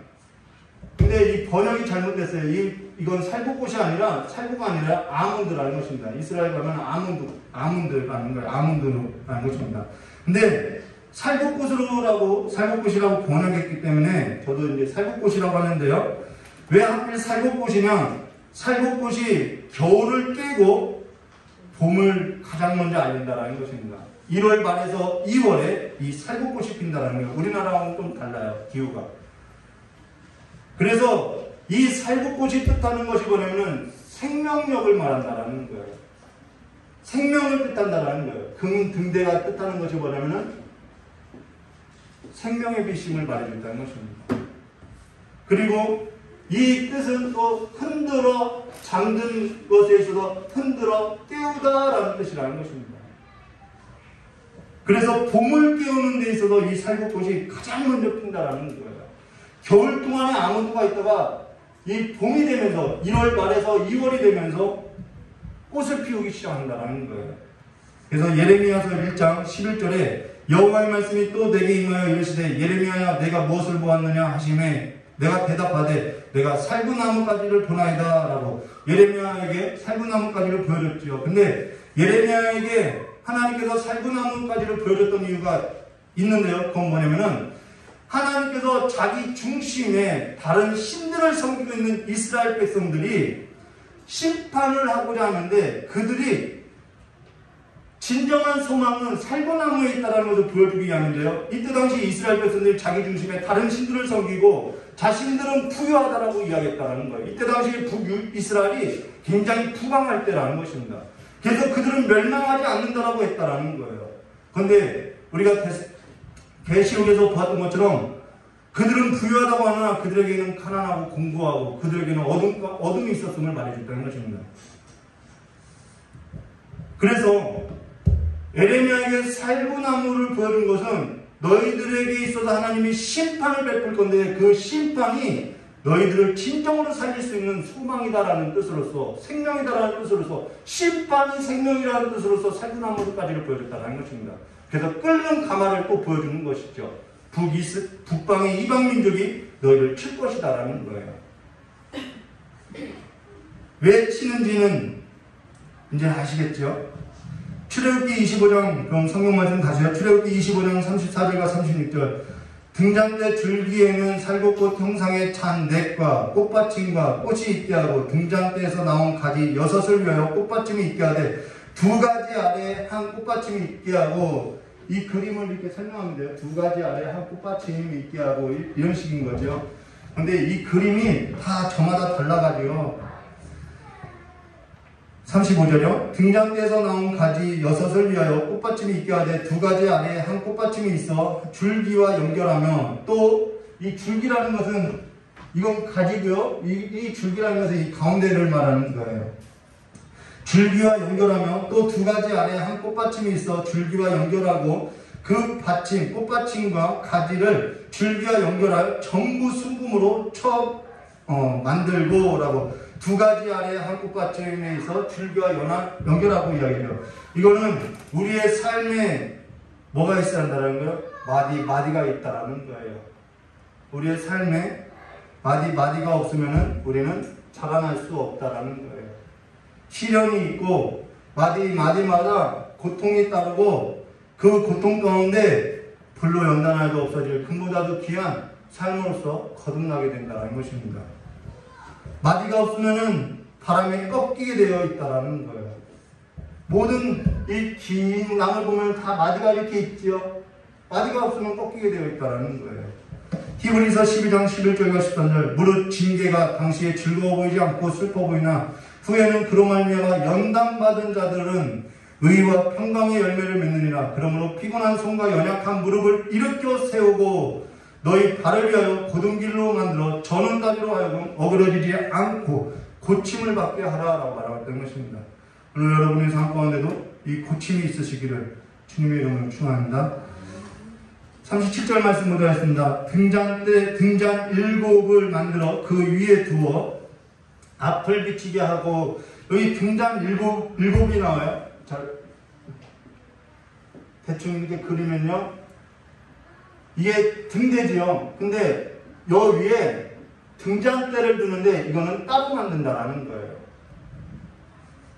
근데 이 번역이 잘못됐어요. 이건 살곳꽃이 아니라 살구가 아니라 아몬드라는 것입니다. 이스라엘 가면 아몬드라는 거예요. 아몬드라는 것입니다. 근데 살곳꽃이라고 번역했기 때문에 저도 이제 살곳꽃이라고 하는데요. 왜 하필 살곳꽃이냐? 살곳꽃이 겨울을 깨고 봄을 가장 먼저 알린다라는 것입니다. 1월 말에서 2월에 이 살곳꽃이 핀다라는 거예요. 우리나라하고는 좀 달라요. 기후가. 그래서 이 살곳꽃이 뜻하는 것이 뭐냐면 생명력을 말한다라는 거예요. 생명을 뜻한다라는 거예요. 등대가 뜻하는 것이 뭐냐면 생명의 비심을 말해준다는 것입니다. 그리고 이 뜻은 또 흔들어 잠든 것에 있어서 흔들어 깨우다라는 뜻이라는 것입니다. 그래서 봄을 깨우는 데 있어서 이 살곳꽃이 가장 먼저 핀다라는 거예요. 겨울 동안에 아몬드가 있다가 이 봄이 되면서 1월 말에서 2월이 되면서 꽃을 피우기 시작한다는 거예요. 그래서 예레미야서 1장 11절에 여호와의 말씀이 또 내게 임하여 이르시되 예레미야야 내가 무엇을 보았느냐 하시매 내가 대답하되 내가 살구나무가지를 보나이다 라고 예레미야에게 살구나무가지를 보여줬죠. 근데 예레미야에게 하나님께서 살구나무가지를 보여줬던 이유가 있는데요. 그건 뭐냐면은 하나님께서 자기 중심에 다른 신들을 섬기고 있는 이스라엘 백성들이 심판을 하고자 하는데 그들이 진정한 소망은 살구나무에 있다는 것을 보여주기 위함인데요. 이때 당시 이스라엘 백성들이 자기 중심에 다른 신들을 섬기고 자신들은 부유하다라고 이야기했다는 거예요. 이때 당시 북이스라엘이 굉장히 부강할 때라는 것입니다. 그래서 그들은 멸망하지 않는다라고 했다라는 거예요. 그런데 우리가 계시록에서 보았던 것처럼 그들은 부유하다고 하나 그들에게는 가난하고 공고하고 그들에게는 어둠이 있었음을 말해줬다는 것입니다. 그래서 에레미야에게 살구나무를 보여준 것은 너희들에게 있어서 하나님이 심판을 베풀 건데 그 심판이 너희들을 진정으로 살릴 수 있는 소망이다라는 뜻으로서 생명이다라는 뜻으로서 심판이 생명이라는 뜻으로서 살구나무까지를 보여줬다는 것입니다. 그래서 끓는 가마를 또 보여주는 것이죠. 북방의 이방민족이 너희를 칠 것이다라는 거예요. 왜 치는지는 이제 아시겠죠? 출애굽기 25장, 그럼 성경 말씀 다시요. 출애굽기 25장 34절과 36절. 등잔 때 줄기에는 살구꽃 형상의 찬 넥과 꽃받침과 꽃이 있게 하고 등잔 때에서 나온 가지 6을 위하여 꽃받침이 있게 하되 두 가지 아래에 한 꽃받침이 있게 하고 이 그림을 이렇게 설명하면 돼요. 두 가지 아래에 한 꽃받침이 있게 하고 이런 식인 거죠. 근데 이 그림이 다 저마다 달라가지고 35절이요. 등잔대에서 나온 가지 6을 위하여 꽃받침이 있게 하되 두 가지 아래에 한 꽃받침이 있어 줄기와 연결하며 또 이 줄기라는 것은 이건 가지고요. 이 줄기라는 것은 이 가운데를 말하는 거예요. 줄기와 연결하며 또 두 가지 아래에 한 꽃받침이 있어 줄기와 연결하고 그 받침, 꽃받침과 가지를 줄기와 연결할 전부 순금으로 만들고 라고 두 가지 아래에 한 꽃받침에 있어 줄기와 연결하고 이야기해요. 이거는 우리의 삶에 뭐가 있어야 한다는 거예요? 마디가 있다라는 거예요. 우리의 삶에 마디가 없으면은 우리는 자라날 수 없다라는 거예요. 시련이 있고 마디마다 고통이 따르고 그 고통 가운데 불로 연단하여도 없어질 금보다도 귀한 삶으로서 거듭나게 된다는 것입니다. 마디가 없으면은 바람에 꺾이게 되어 있다라는 거예요. 모든 이 긴 나무를 보면 다 마디가 이렇게 있지요. 마디가 없으면 꺾이게 되어 있다라는 거예요. 히브리서 12장 11절과 13절. 무릇 징계가 당시에 즐거워 보이지 않고 슬퍼 보이나 후에는 그로 말미암아 연단받은 자들은 의와 평강의 열매를 맺느니라. 그러므로 피곤한 손과 연약한 무릎을 일으켜 세우고 너희 발을 위하여 곧은 길로 만들어 저는 다리로 하여금 어그러지지 않고 고침을 받게 하라라고 말하고 것입니다. 오늘 여러분의 삶 가운데도 이 고침이 있으시기를 주님의 이름으로 축원합니다. 37절 말씀 보도록 하겠습니다. 등잔 7을 만들어 그 위에 두어 앞을 비치게 하고 여기 등잔 7이 나와요. 자, 대충 이렇게 그리면요. 이게 등대지요. 근데 여 위에 등잔대를 두는데 이거는 따로 만든다라는 거예요.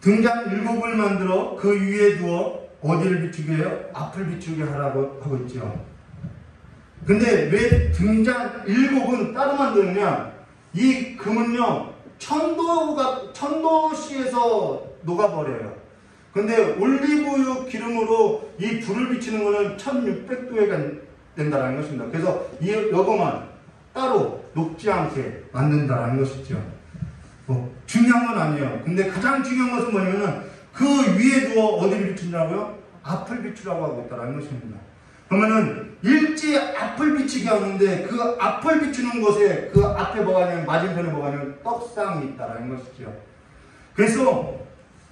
등잔 7을 만들어 그 위에 두어 어디를 비추게 해요? 앞을 비추게 하라고 하고 있죠. 근데 왜 등잔 7은 따로 만드느냐? 이 금은요, 천도시에서 녹아버려요. 근데 올리브유 기름으로 이 불을 비치는 거는 1600도에 된다는 것입니다. 그래서 이거만 따로 녹지 않게 만든다는 것이죠. 중요한 건 아니에요. 근데 가장 중요한 것은 뭐냐면은 그 위에 두어 어디를 비춘다고요? 앞을 비추라고 하고 있다는 것입니다. 그러면은 일제히 앞을 비치게 하는데 그 앞을 비추는 곳에 그 앞에 뭐가 있냐면 맞은편에 뭐가 있냐면 떡상이 있다는 것이죠. 그래서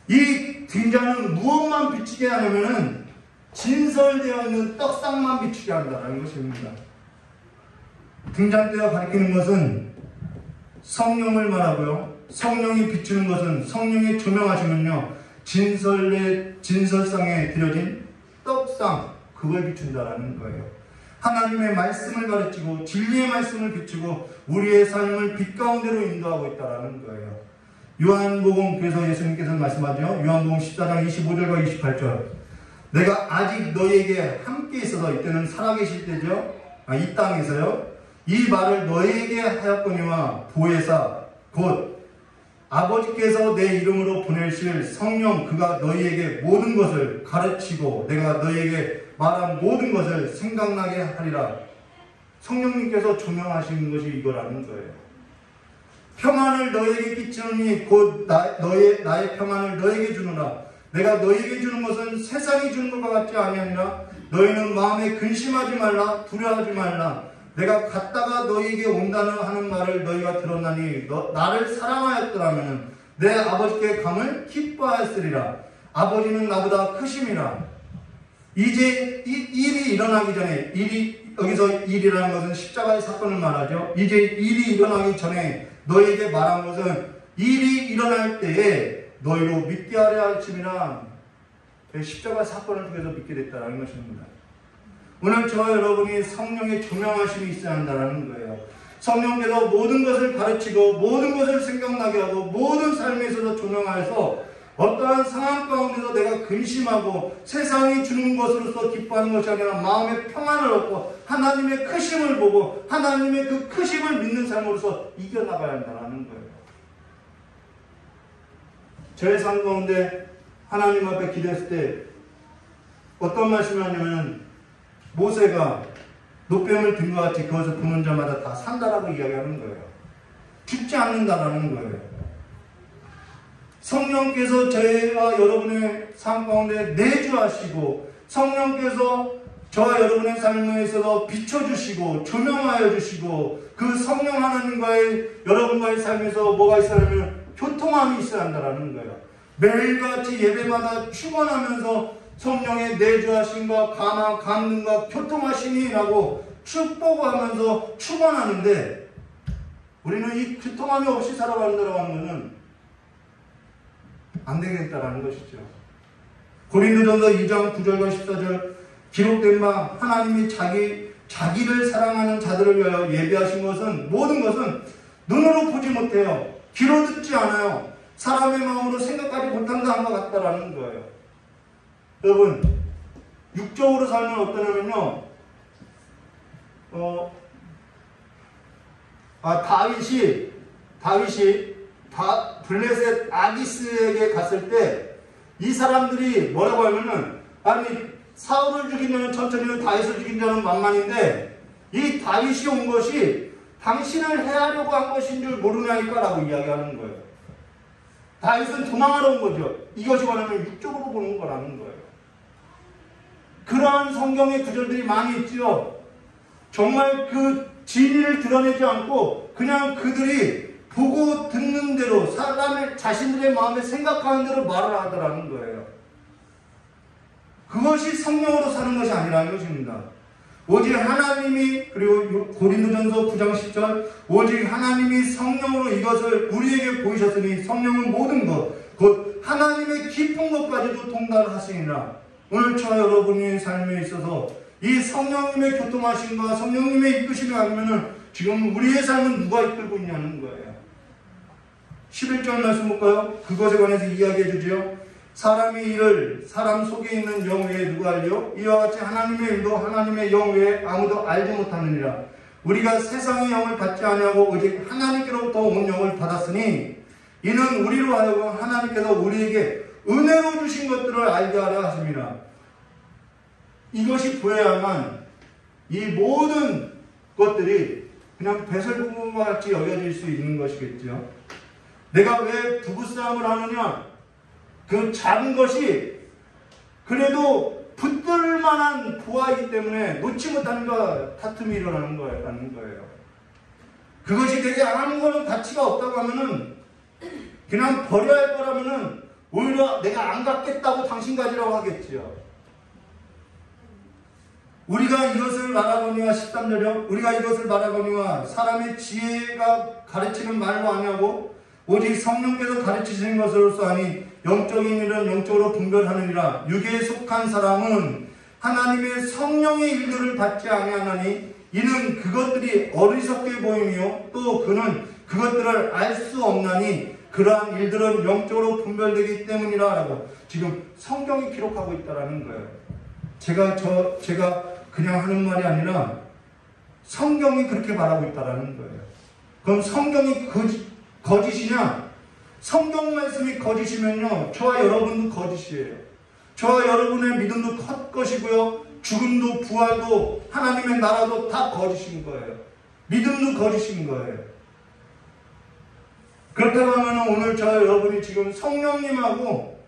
이 등잔은 무엇만 비치게 하냐면은 진설되어 있는 떡상만 비추게 한다는 것입니다. 등잔대가 가리키는 것은 성령을 말하고요. 성령이 비추는 것은 성령이 조명하시면요. 진설상에 드려진 떡상, 그걸 비춘다라는 거예요. 하나님의 말씀을 가르치고 진리의 말씀을 비추고 우리의 삶을 빛 가운데로 인도하고 있다라는 거예요. 요한복음, 그래서 예수님께서 말씀하죠. 요한복음 14장 25절과 28절. 내가 아직 너희에게 함께 있어서, 이때는 살아계실 때죠. 이 땅에서요. 이 말을 너희에게 하였거니와 보혜사 곧 아버지께서 내 이름으로 보내실 성령, 그가 너희에게 모든 것을 가르치고 내가 너희에게 말한 모든 것을 생각나게 하리라. 성령님께서 조명하시는 것이 이거라는 거예요. 평안을 너희에게 끼치노니 곧 나의 평안을 너희에게 주노라. 내가 너희에게 주는 것은 세상이 주는 것과 같지 아니하니라. 너희는 마음에 근심하지 말라, 두려워하지 말라. 내가 갔다가 너희에게 온다는 하는 말을 너희가 들었나니 나를 사랑하였더라면 내 아버지께 감을 기뻐하였으리라. 아버지는 나보다 크심이라. 이제 이 일이 일어나기 전에, 여기서 일이라는 것은 십자가의 사건을 말하죠. 이제 일이 일어나기 전에 너희에게 말한 것은 일이 일어날 때에 너희로 믿게 하려 하심이라. 십자가 사건을 통해서 믿게 됐다는 것입니다. 오늘 저와 여러분이 성령의 조명하심이 있어야 한다는 거예요. 성령께서 모든 것을 가르치고 모든 것을 생각나게 하고 모든 삶에 있어서 조명하여서 어떠한 상황 가운데서 내가 근심하고 세상이 주는 것으로서 기뻐하는 것이 아니라 마음의 평안을 얻고 하나님의 크심을 보고 하나님의 그 크심을 믿는 삶으로서 이겨나가야 한다는 거예요. 저의 삶 가운데 하나님 앞에 기도했을 때 어떤 말씀을 하냐면, 모세가 노뱀을 든 것 같이 그것을 보는 자마다 다 산다라고 이야기하는 거예요. 죽지 않는다라는 거예요. 성령께서 저와 여러분의 삶 가운데 내주하시고 성령께서 저와 여러분의 삶에 있어서 비춰주시고 조명하여 주시고 그 성령 하나님과의 여러분과의 삶에서 뭐가 있어야 하면 교통함이 있어야 한다는 거예요. 매일같이 예배마다 축원하면서 성령의 내주하심과 감능과 교통하심이라고 축복하면서 축원하는데, 우리는 이 교통함이 없이 살아간다고 하면 안 되겠다라는 것이죠. 고린도전서 2장 9절과 14절 기록된 바 하나님이 자기를 사랑하는 자들을 위하여 예비하신 것은 모든 것은 눈으로 보지 못해요. 귀로 듣지 않아요. 사람의 마음으로 생각하지 못한다 한 것 같다라는 거예요. 여러분, 육적으로 살면 어떠냐면요. 다윗이 블레셋 아기스에게 갔을 때 이 사람들이 뭐라고 하면은, 아니 사울을 죽이면 천천히 다윗을 죽인 자는 만만인데 이 다윗이 온 것이 당신을 해하려고 한 것인 줄 모르냐니까 라고 이야기하는 거예요. 다윗은 도망하러 온 거죠. 이것이 뭐냐면 육적으로 보는 거라는 거예요. 그러한 성경의 구절들이 많이 있죠. 정말 그 진리를 드러내지 않고 그냥 그들이 보고 듣는 대로 사람의 자신들의 마음에 생각하는 대로 말을 하더라는 거예요. 그것이 성령으로 사는 것이 아니라는 것입니다. 오직 하나님이, 그리고 고린도전서 9장 10절 오직 하나님이 성령으로 이것을 우리에게 보이셨으니 성령은 모든 것 곧 하나님의 깊은 것까지도 통달하시니라. 오늘 저와 여러분의 삶에 있어서 이 성령님의 교통하심과 성령님의 이끄심이 아니면은 지금 우리의 삶은 누가 이끌고 있냐는 거예요. 11절 말씀 볼까요? 그것에 관해서 이야기해 주죠. 사람이 이를 사람 속에 있는 영 외에 누가 알려? 이와 같이 하나님의 일도 하나님의 영 외에 아무도 알지 못하느니라. 우리가 세상의 영을 받지 아니하고 오직 하나님께로부터 온 영을 받았으니 이는 우리로 하여금 하나님께서 우리에게 은혜로 주신 것들을 알게 하려 하심이라. 이것이 보여야만 이 모든 것들이 그냥 배설물과 같이 여겨질 수 있는 것이겠죠. 내가 왜 부부싸움을 하느냐? 그 작은 것이 그래도 붙들 만한 부하이기 때문에 놓지 못하는 다툼이 일어나는 거예요. 그것이 되게 아무거나 가치가 없다고 하면은 그냥 버려야 할 거라면은 오히려 내가 안 갖겠다고 당신 가지라고 하겠지요. 우리가 이것을 말하거니와 13절이요. 우리가 이것을 말하거니와 사람의 지혜가 가르치는 말로 아니하고 오직 성령께서 가르치시는 것으로서 하니 영적인 일은 영적으로 분별하느니라. 육에 속한 사람은 하나님의 성령의 일들을 받지 아니하나니 이는 그것들이 어리석게 보이며 또 그는 그것들을 알 수 없나니 그러한 일들은 영적으로 분별되기 때문이라라고 지금 성경이 기록하고 있다라는 거예요. 제가 그냥 하는 말이 아니라 성경이 그렇게 말하고 있다라는 거예요. 그럼 성경이 거짓이냐? 성경 말씀이 거짓이면요, 저와 여러분도 거짓이에요. 저와 여러분의 믿음도 헛것이고요, 죽음도 부활도 하나님의 나라도 다 거짓인 거예요. 믿음도 거짓인 거예요. 그렇다고 하면 오늘 저와 여러분이 지금 성령님하고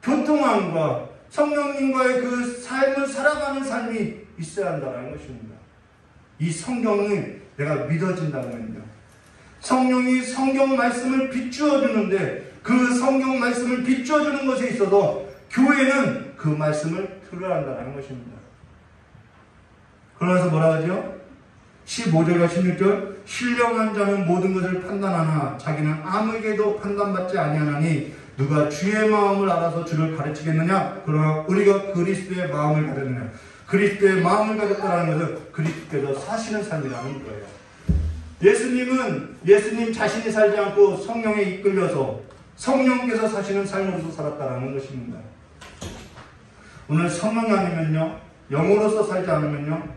교통함과 성령님과의 그 삶을 살아가는 삶이 있어야 한다는 것입니다. 이 성경을 내가 믿어진다면요, 성령이 성경 말씀을 비추어 주는데 그 성경 말씀을 비추어 주는 것에 있어서 교회는 그 말씀을 들어야 한다는 것입니다. 그러면서 뭐라 하죠? 15절과 16절, 신령한 자는 모든 것을 판단하나 자기는 아무에게도 판단받지 아니하나니 누가 주의 마음을 알아서 주를 가르치겠느냐? 그러나 우리가 그리스도의 마음을 가졌느냐? 그리스도의 마음을 가졌다는 것은 그리스도께서 사시는 삶이라는 거예요. 예수님은 예수님 자신이 살지 않고 성령에 이끌려서 성령께서 사시는 삶으로서 살았다는 것입니다. 오늘 성령이 아니면요, 영으로서 살지 않으면요,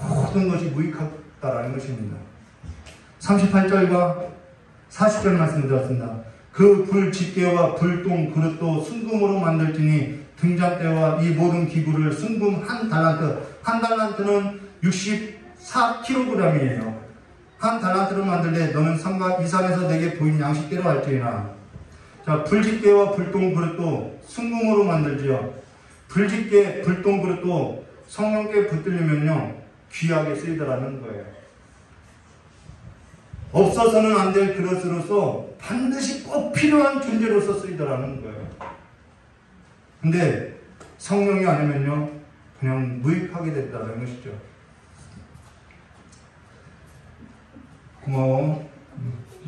모든 것이 무익하다라는 것입니다. 38절과 40절 말씀을 드렸습니다. 그 불 집게와 불똥 그릇도 순금으로 만들지니 등잔대와 이 모든 기구를 순금 한 달란트는 64kg이에요. 한 달란트를 만들되 너는 삼가 이 산에서 내게 보인 양식대로 할지니라. 자, 불집게와 불똥 그릇도 순금으로 만들지요. 불집게, 불똥 그릇도 성령께 붙들리면요, 귀하게 쓰이더라는 거예요. 없어서는 안 될 그릇으로서 반드시 꼭 필요한 존재로서 쓰이더라는 거예요. 근데 성령이 아니면요, 그냥 무익하게 된다는 것이죠. 고마워.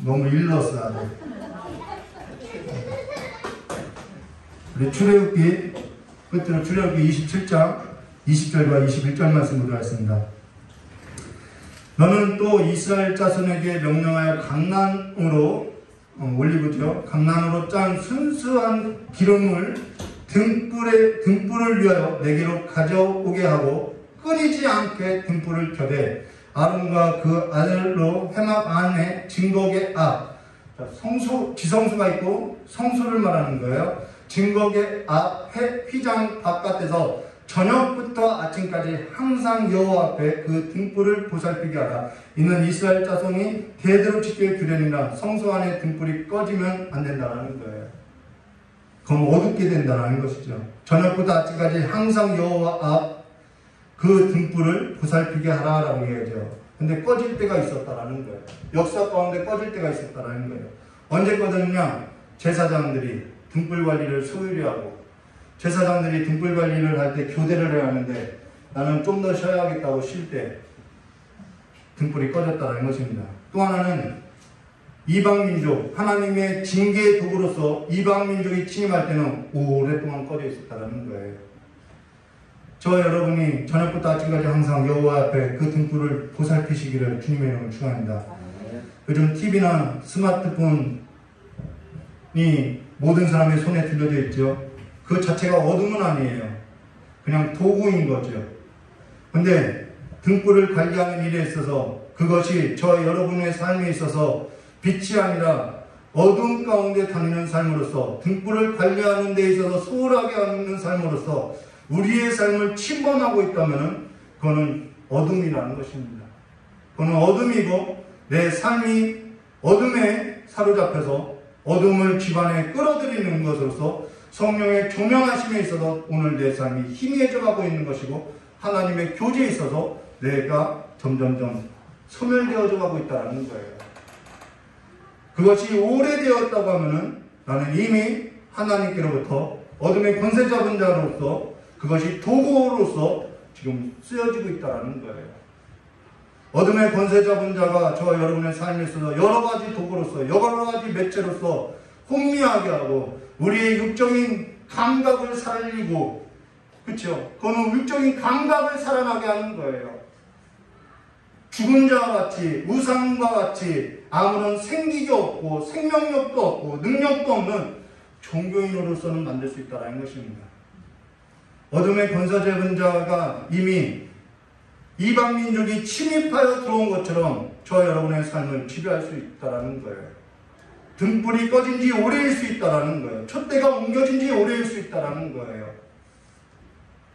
너무 일렀어, 아주. 우리 출애굽기, 끝으로 출애굽기 27장 20절과 21절 말씀으로 하겠습니다. 너는 또 이스라엘 자손에게 명령하여 강난으로 올리브죠. 강난으로 짠 순수한 기름을 등불을 위하여 내게로 가져오게 하고 끊이지 않게 등불을 켜되 아론과 그 아들로 회막 안에 증거계 앞, 지성소가 있고 성소를 말하는 거예요. 증거계 앞 휘장 바깥에서 저녁부터 아침까지 항상 여호와 앞에 그 등불을 보살피게 하라. 이는 이스라엘 자손이 대대로 지킬 규례니라. 성소 안에 등불이 꺼지면 안 된다는 거예요. 그럼 어둡게 된다는 것이죠. 저녁부터 아침까지 항상 여호와 앞 그 등불을 보살피게 하라라고 얘기하죠. 근데 꺼질 때가 있었다라는 거예요. 역사 가운데 꺼질 때가 있었다라는 거예요. 언제 꺼졌냐? 제사장들이 등불 관리를 소홀히 하고, 제사장들이 등불 관리를 할 때 교대를 해야 하는데 나는 좀 더 쉬어야겠다고 쉴 때 등불이 꺼졌다는 것입니다. 또 하나는 이방민족, 하나님의 징계의 도구로서 이방민족이 침입할 때는 오랫동안 꺼져 있었다는 거예요. 저와 여러분이 저녁부터 아침까지 항상 여호와 앞에 그 등불을 보살피시기를 주님의 이름으로 축원합니다. 요즘 TV나 스마트폰이 모든 사람의 손에 들려져 있죠. 그 자체가 어둠은 아니에요. 그냥 도구인 거죠. 근데 등불을 관리하는 일에 있어서 그것이 저 여러분의 삶에 있어서 빛이 아니라 어둠 가운데 다니는 삶으로서, 등불을 관리하는 데 있어서 소홀하게 하는 삶으로서 우리의 삶을 침범하고 있다면 그거는 어둠이라는 것입니다. 그거는 어둠이고 내 삶이 어둠에 사로잡혀서 어둠을 집안에 끌어들이는 것으로서 성령의 조명하심에 있어서 오늘 내 삶이 희미해져 가고 있는 것이고 하나님의 교제에 있어서 내가 점점점 소멸되어져 가고 있다는 거예요. 그것이 오래되었다고 하면은 나는 이미 하나님께로부터 어둠의 권세 잡은 자로서 그것이 도구로서 지금 쓰여지고 있다는 거예요. 어둠의 권세 잡은 자가 저와 여러분의 삶에 있어서 여러 가지 도구로서, 여러 가지 매체로서 혼미하게 하고 우리의 육적인 감각을 살리고 그렇죠? 그거는 육적인 감각을 살아나게 하는 거예요. 죽은 자와 같이 우상과 같이 아무런 생기가 없고 생명력도 없고 능력도 없는 종교인으로서는 만들 수 있다는 것입니다. 어둠의 권세 잡은 자가 이미 이방 민족이 침입하여 들어온 것처럼 저 여러분의 삶을 지배할 수 있다는 거예요. 등불이 꺼진 지 오래일 수 있다는 거예요. 촛대가 옮겨진 지 오래일 수 있다는 거예요.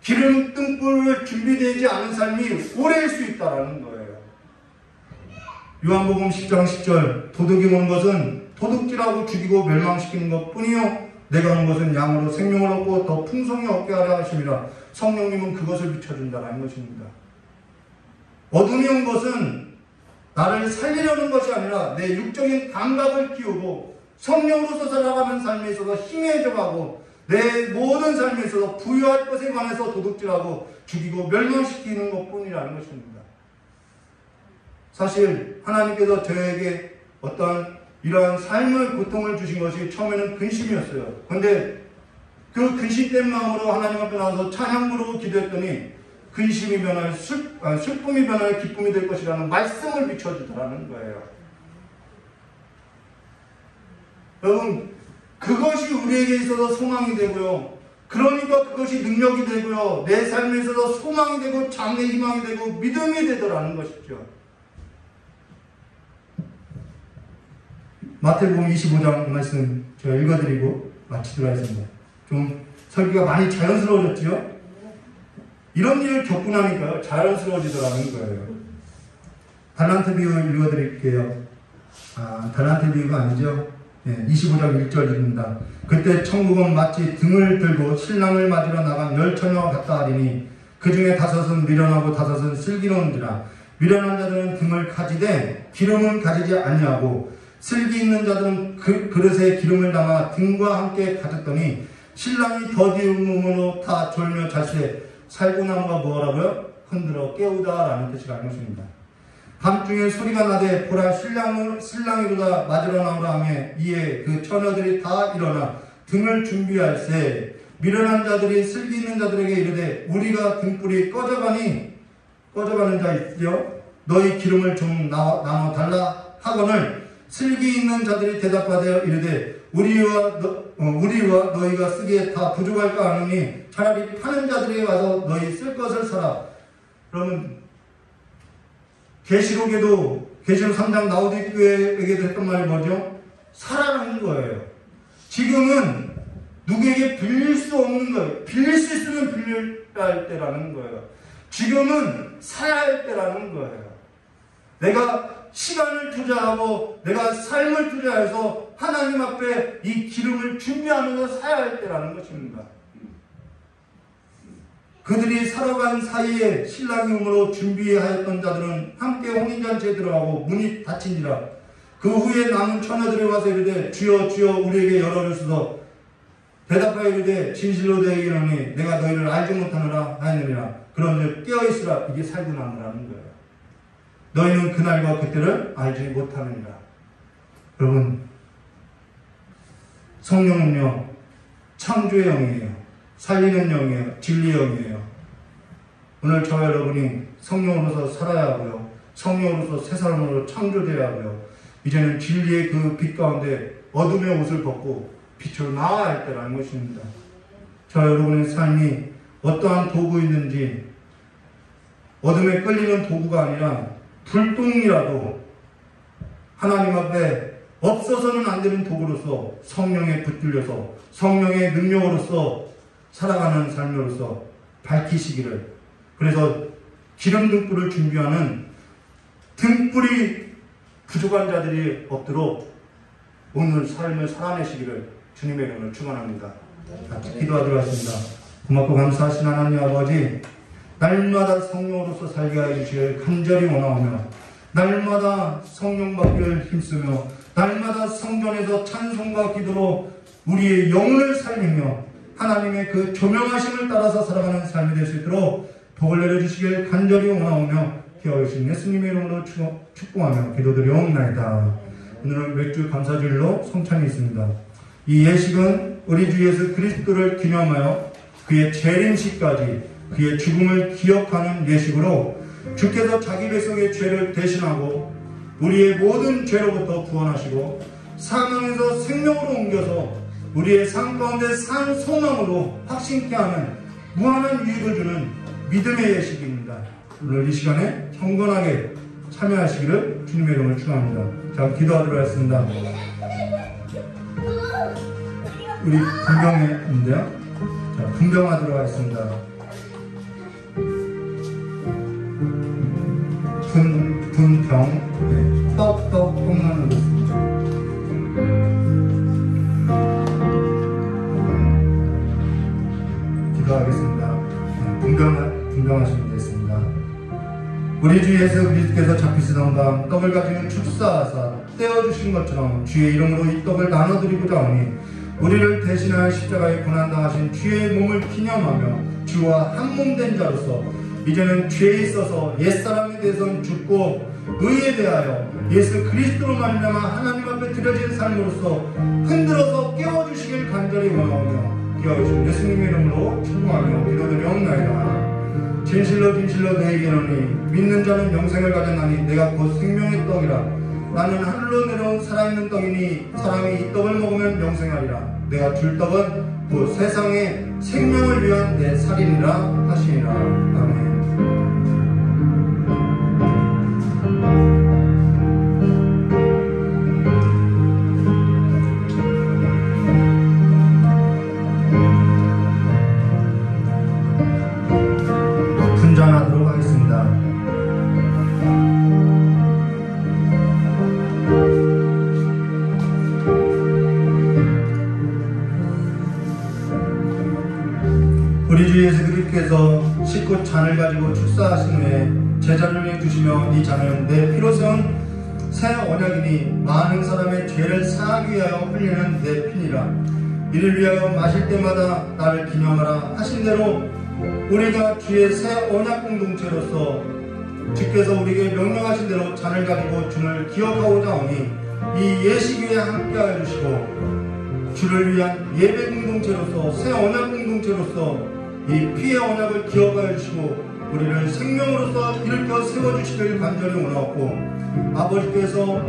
기름 등불을 준비되지 않은 삶이 오래일 수 있다는 거예요. 요한복음 10장 10절 도둑이 오는 것은 도둑질하고 죽이고 멸망시키는 것 뿐이요 내가 온 것은 양으로 생명을 얻고 더 풍성히 얻게 하려 하심이라. 성령님은 그것을 비춰준다는 것입니다. 어둠이 온 것은 나를 살리려는 것이 아니라 내 육적인 감각을 키우고 성령으로서 살아가는 삶에 있어서 희미해져가고 내 모든 삶에 있어서 부유할 것에 관해서 도둑질하고 죽이고 멸망시키는 것뿐이라는 것입니다. 사실 하나님께서 저에게 어떠한 이러한 삶의 고통을 주신 것이 처음에는 근심이었어요. 그런데 그 근심된 마음으로 하나님 앞에 나와서 찬양 부르고 기도했더니 근심이 변할 슬픔이 변할 기쁨이 될 것이라는 말씀을 비춰주더라는 거예요. 여러분, 그것이 우리에게 있어서 소망이 되고요. 그러니까 그것이 능력이 되고요. 내 삶에 있어서 소망이 되고 장래 희망이 되고 믿음이 되더라는 것이죠. 마태복음 25장 말씀 제가 읽어드리고 마치도록 하겠습니다. 좀 설교가 많이 자연스러워졌죠? 이런 일을 겪고 나니까 자연스러워지더라는 거예요. 달란트 비유 읽어드릴게요. 달란트 비유가 아니죠. 25장 1절입니다. 그때 천국은 마치 등을 들고 신랑을 맞으러 나간 10처녀와 같다 하리니 그 중에 5은 미련하고 5은 슬기로운지라. 미련한 자들은 등을 가지되 기름은 가지지 아니하고 슬기 있는 자들은 그릇에 기름을 담아 등과 함께 가졌더니 신랑이 더디운 몸으로 다 졸며 자시되 살구나무가 뭐라고요? 흔들어 깨우다라는 뜻이라는 것입니다. 밤중에 소리가 나되 보라 신랑이로다 맞으러 나오라 하며 이에 그 처녀들이 다 일어나 등을 준비할세 미련한 자들이 슬기 있는 자들에게 이르되 우리가 등불이 꺼져가는 자 있으려 너희 기름을 좀 나눠 달라 하거늘 슬기 있는 자들이 대답하되 이르되 우리와 너희가 쓰기에 다 부족할까 하느니 차라리 파는 자들에게 가서 너희 쓸 것을 사라. 그러면 계시록 3장 라오디게 교회에게도 했던 말이 뭐죠? 사라는 거예요. 지금은 누구에게 빌릴 수 없는 거예요. 빌릴 수 있으면 빌려야 할 때라는 거예요. 지금은 사야 할 때라는 거예요. 내가 시간을 투자하고 내가 삶을 투자해서 하나님 앞에 이 기름을 준비하면서 사야 할 때라는 것입니다. 그들이 살아간 사이에 신랑이 오므로 준비하였던 자들은 함께 혼인잔치에 들어가고 문이 닫힌지라. 그 후에 남은 처녀들이 와서 이르되 주여 주여 우리에게 열어주소서. 대답하여 이르되 진실로 너희에게 이르노니 내가 너희를 알지 못하노라 하였느니라. 그런즉 깨어있으라. 이게 살구나무라는 거예요. 너희는 그날과 그때를 알지 못하느니라. 여러분, 성령은요 창조의 영이에요. 살리는 영이에요. 진리의 영이에요. 오늘 저와 여러분이 성령으로서 살아야 하고요. 성령으로서 새 사람으로 창조되어야 하고요. 이제는 진리의 그 빛 가운데 어둠의 옷을 벗고 빛으로 나아야 할 때라는 것입니다. 저와 여러분의 삶이 어떠한 도구이든지 어둠에 끌리는 도구가 아니라 불똥이라도 하나님 앞에 없어서는 안 되는 도구로서 성령에 붙들려서 성령의 능력으로서 살아가는 삶으로서 밝히시기를. 그래서 기름 등불을 준비하는 등불이 부족한 자들이 없도록 오늘 삶을 살아내시기를 주님의 이름으로 축원합니다. 같이 기도하도록 하겠습니다. 고맙고 감사하신 하나님 아버지, 날마다 성령으로서 살게 하여 주시길 간절히 원하오며 날마다 성령 받기를 힘쓰며 날마다 성전에서 찬송과 기도로 우리의 영혼을 살리며 하나님의 그 조명하심을 따라서 살아가는 삶이 될 수 있도록 복을 내려주시길 간절히 원하오며 기어오신 예수님의 이름으로 축복하며 기도드리옵나이다. 오늘은 맥주 감사주일로 성찬이 있습니다. 이 예식은 우리 주 예수 그리스도를 기념하여 그의 재림시까지 그의 죽음을 기억하는 예식으로 주께서 자기 백성의 죄를 대신하고 우리의 모든 죄로부터 구원하시고 사망에서 생명으로 옮겨서 우리의 삶 가운데 산 소망으로 확신케 하는 무한한 유익을 주는 믿음의 예식입니다. 오늘 이 시간에 경건하게 참여하시기를 주님의 이름으로 축원합니다. 자, 기도하도록 하겠습니다. 우리 분병인데요. 자, 분병하도록 하겠습니다. 분병, 떡떡 뽕나는 것입니다. 기도하겠습니다. 분병하시면 되겠습니다. 우리 주 예수 그리스도께서 잡히시던 밤 떡을 가지고 축사하사 떼어주신 것처럼 주의 이름으로 이 떡을 나눠드리고자 하니 우리를 대신하여 십자가에 고난당하신 주의 몸을 기념하며 주와 한 몸 된 자로서 이제는 죄에 있어서 옛사람에 대해서는 죽고 의에 대하여 예수 그리스도로 말미암아 하나님 앞에 드려진 삶으로서 흔들어서 깨워주시길 간절히 원하오며 기도하시는 예수님의 이름으로 축복하며 기도드리옵나이다. 진실로 너희에게 이르노니 믿는 자는 영생을 가졌나니 내가 곧 생명의 떡이라. 나는 하늘로 내려온 살아있는 떡이니 사람이 이 떡을 먹으면 영생하리라. 내가 줄 떡은 곧 세상의 생명을 위한 내 살이니라 하시니라. 아멘. 분전하도록 하겠습니다. 우리 주 예수 그리스도께서 씻고 잔을 가지고 축사하신 후에 제자를 주시며 이 잔은 내 피로 세운 새 언약이니 많은 사람의 죄를 사하기 위하여 흘리는 내 피니라. 이를 위하여 마실 때마다 나를 기념하라 하신 대로 우리가 주의 새 언약 공동체로서 주께서 우리에게 명령하신 대로 잔을 가지고 주를 기억하고자 하니 이 예식위에 함께하여 주시고 주를 위한 예배 공동체로서 새 언약 공동체로서 이 피의 언약을 기억하여 주시고 우리를 생명으로서 일으켜 세워주시길 간절히 원하옵고 아버지께서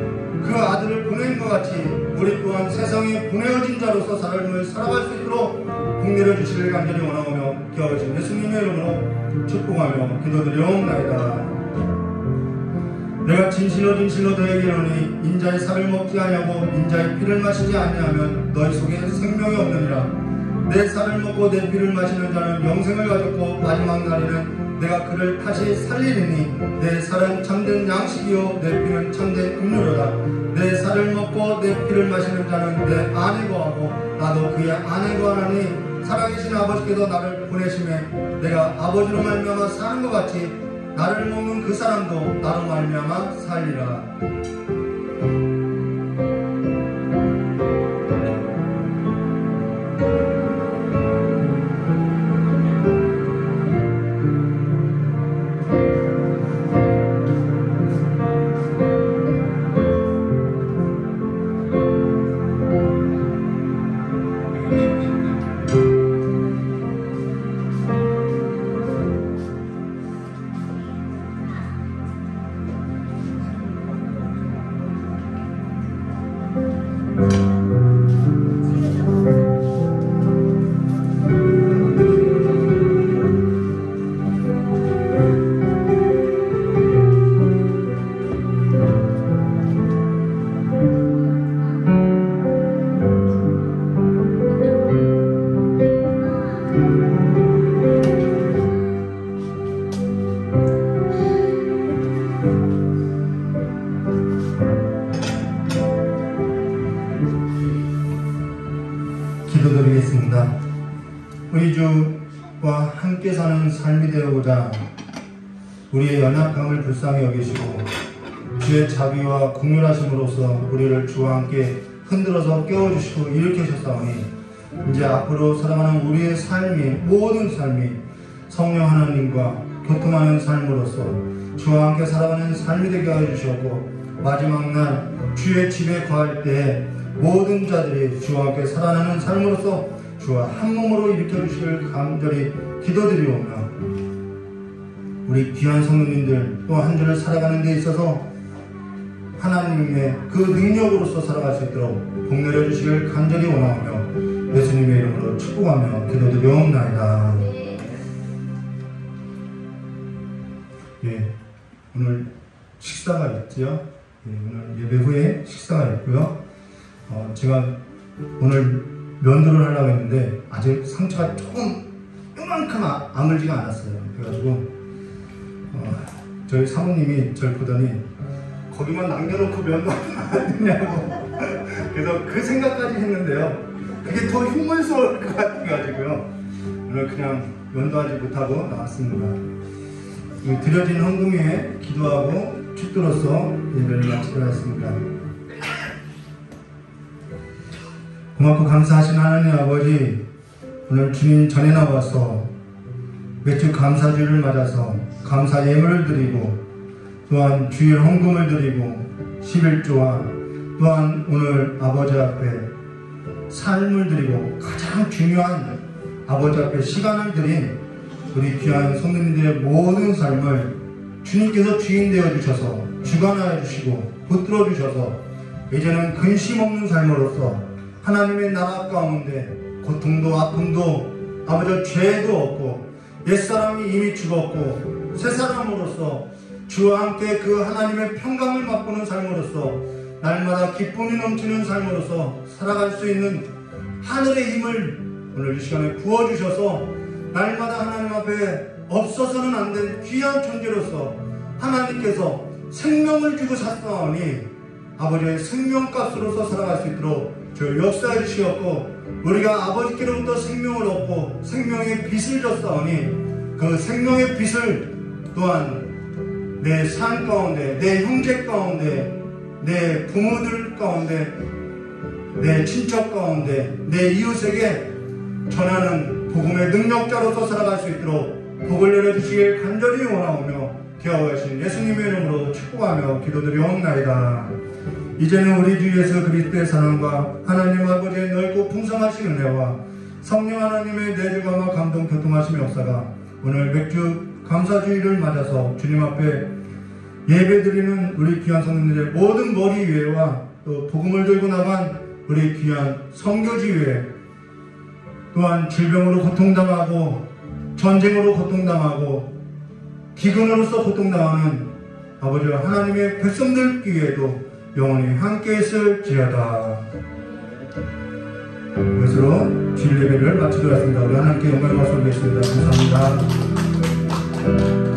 그 아들을 보낸 것 같이 우리 또한 세상에 보내어진 자로서 삶을 살아갈 수 있도록 복내려 주시길 간절히 원하오며 기억하신 예수님의 이름으로 축복하며 기도드리옵나이다. 내가 진실로 너희에게 이르노니 인자의 살을 먹지 아니하고 인자의 피를 마시지 아니하면 너희 속에 생명이 없느니라. 내 살을 먹고 내 피를 마시는 자는 영생을 가졌고 마지막 날에는 내가 그를 다시 살리리니 내 살은 참된 양식이요 내 피는 참된 음료로다. 내 살을 먹고 내 피를 마시는 자는 내 안에 거하고 나도 그의 안에 거하나니 살아계신 아버지께서 나를 보내심에 내가 아버지로 말미암아 사는 것 같이 나를 먹는 그 사람도 나로 말미암아 살리라. 기도드리겠습니다. 우리 주와 함께 사는 삶이 되어보자 우리의 연약함을 불쌍히 여기시고 주의 자비와 긍휼하심으로써 우리를 주와 함께 흔들어서 깨워주시고 일으키셨사오니 이제 앞으로 살아가는 우리의 삶이 모든 삶이 성령 하나님과 교통하는 삶으로서 주와 함께 살아가는 삶이 되게 하여 주셨고 마지막 날 주의 집에 거할 때 모든 자들이 주와 함께 살아나는 삶으로서 주와 한 몸으로 일으켜 주시길 간절히 기도드리오며 우리 귀한 성도님들 또 한 주를 살아가는 데 있어서 하나님의 그 능력으로서 살아갈 수 있도록 복 내려주시길 간절히 원하오며 예수님의 이름으로 축복하며 기도드리옵나이다. 예, 오늘 식사가 있지요. 예, 오늘 예배 후에 식사가 있고요. 제가 오늘 면도를 하려고 했는데 아직 상처가 조금 요만큼 아물지가 않았어요. 그래가지고 저희 사모님이 저를 보더니 거기만 남겨놓고 면도하면 안 되냐고 그래서 그 생각까지 했는데요. 그게 더 흉물스러울 것 같아가지고요. 오늘 그냥 면도하지 못하고 나왔습니다. 드려진 헌금에 기도하고 축도로서 예배를 마치도록 하겠습니다. 고맙고 감사하신 하나님 아버지, 오늘 주님 전에 나와서 매주 감사주를 맞아서 감사 예물을 드리고 또한 주일 헌금을 드리고 11조와 또한 오늘 아버지 앞에 삶을 드리고 가장 중요한 아버지 앞에 시간을 드린 우리 귀한 성도님들의 모든 삶을 주님께서 주인 되어 주셔서 주관하여 주시고 붙들어 주셔서 이제는 근심 없는 삶으로서 하나님의 나라 가운데 고통도 아픔도 아버지 죄도 없고 옛사람이 이미 죽었고 새사람으로서 주와 함께 그 하나님의 평강을 맛보는 삶으로서 날마다 기쁨이 넘치는 삶으로서 살아갈 수 있는 하늘의 힘을 오늘 이 시간에 부어주셔서 날마다 하나님 앞에 없어서는 안 된 귀한 존재로서 하나님께서 생명을 주고 사사오니 아버지의 생명값으로서 살아갈 수 있도록 저를 역사해 주시었고 우리가 아버지께로부터 생명을 얻고 생명의 빛을 줬사오니 그 생명의 빛을 또한 내 삶 가운데 내 형제 가운데 내 부모들 가운데 내 친척 가운데 내 이웃에게 전하는 복음의 능력자로서 살아갈 수 있도록 복을 내려주시길 간절히 원하오며 기억하신 예수님의 이름으로 축복하며 기도드리옵나이다. 이제는 우리 주 예수 그리스도의 사랑과 하나님 아버지의 넓고 풍성하신 은혜와 성령 하나님의 내주감과 감동 교통하심의 역사가 오늘 맥주 감사주의를 맞아서 주님 앞에 예배드리는 우리 귀한 성도님들의 모든 머리 위에와 또 복음을 들고 나간 우리 귀한 선교지 위에 또한 질병으로 고통당하고 전쟁으로 고통당하고 기근으로서 고통당하는 아버지와 하나님의 백성들 위에도 영원히 함께 있을지어다. 이것으로 주일 예배를 마치도록 하겠습니다. 우리 하나님께 영광을 받습니다. 감사합니다.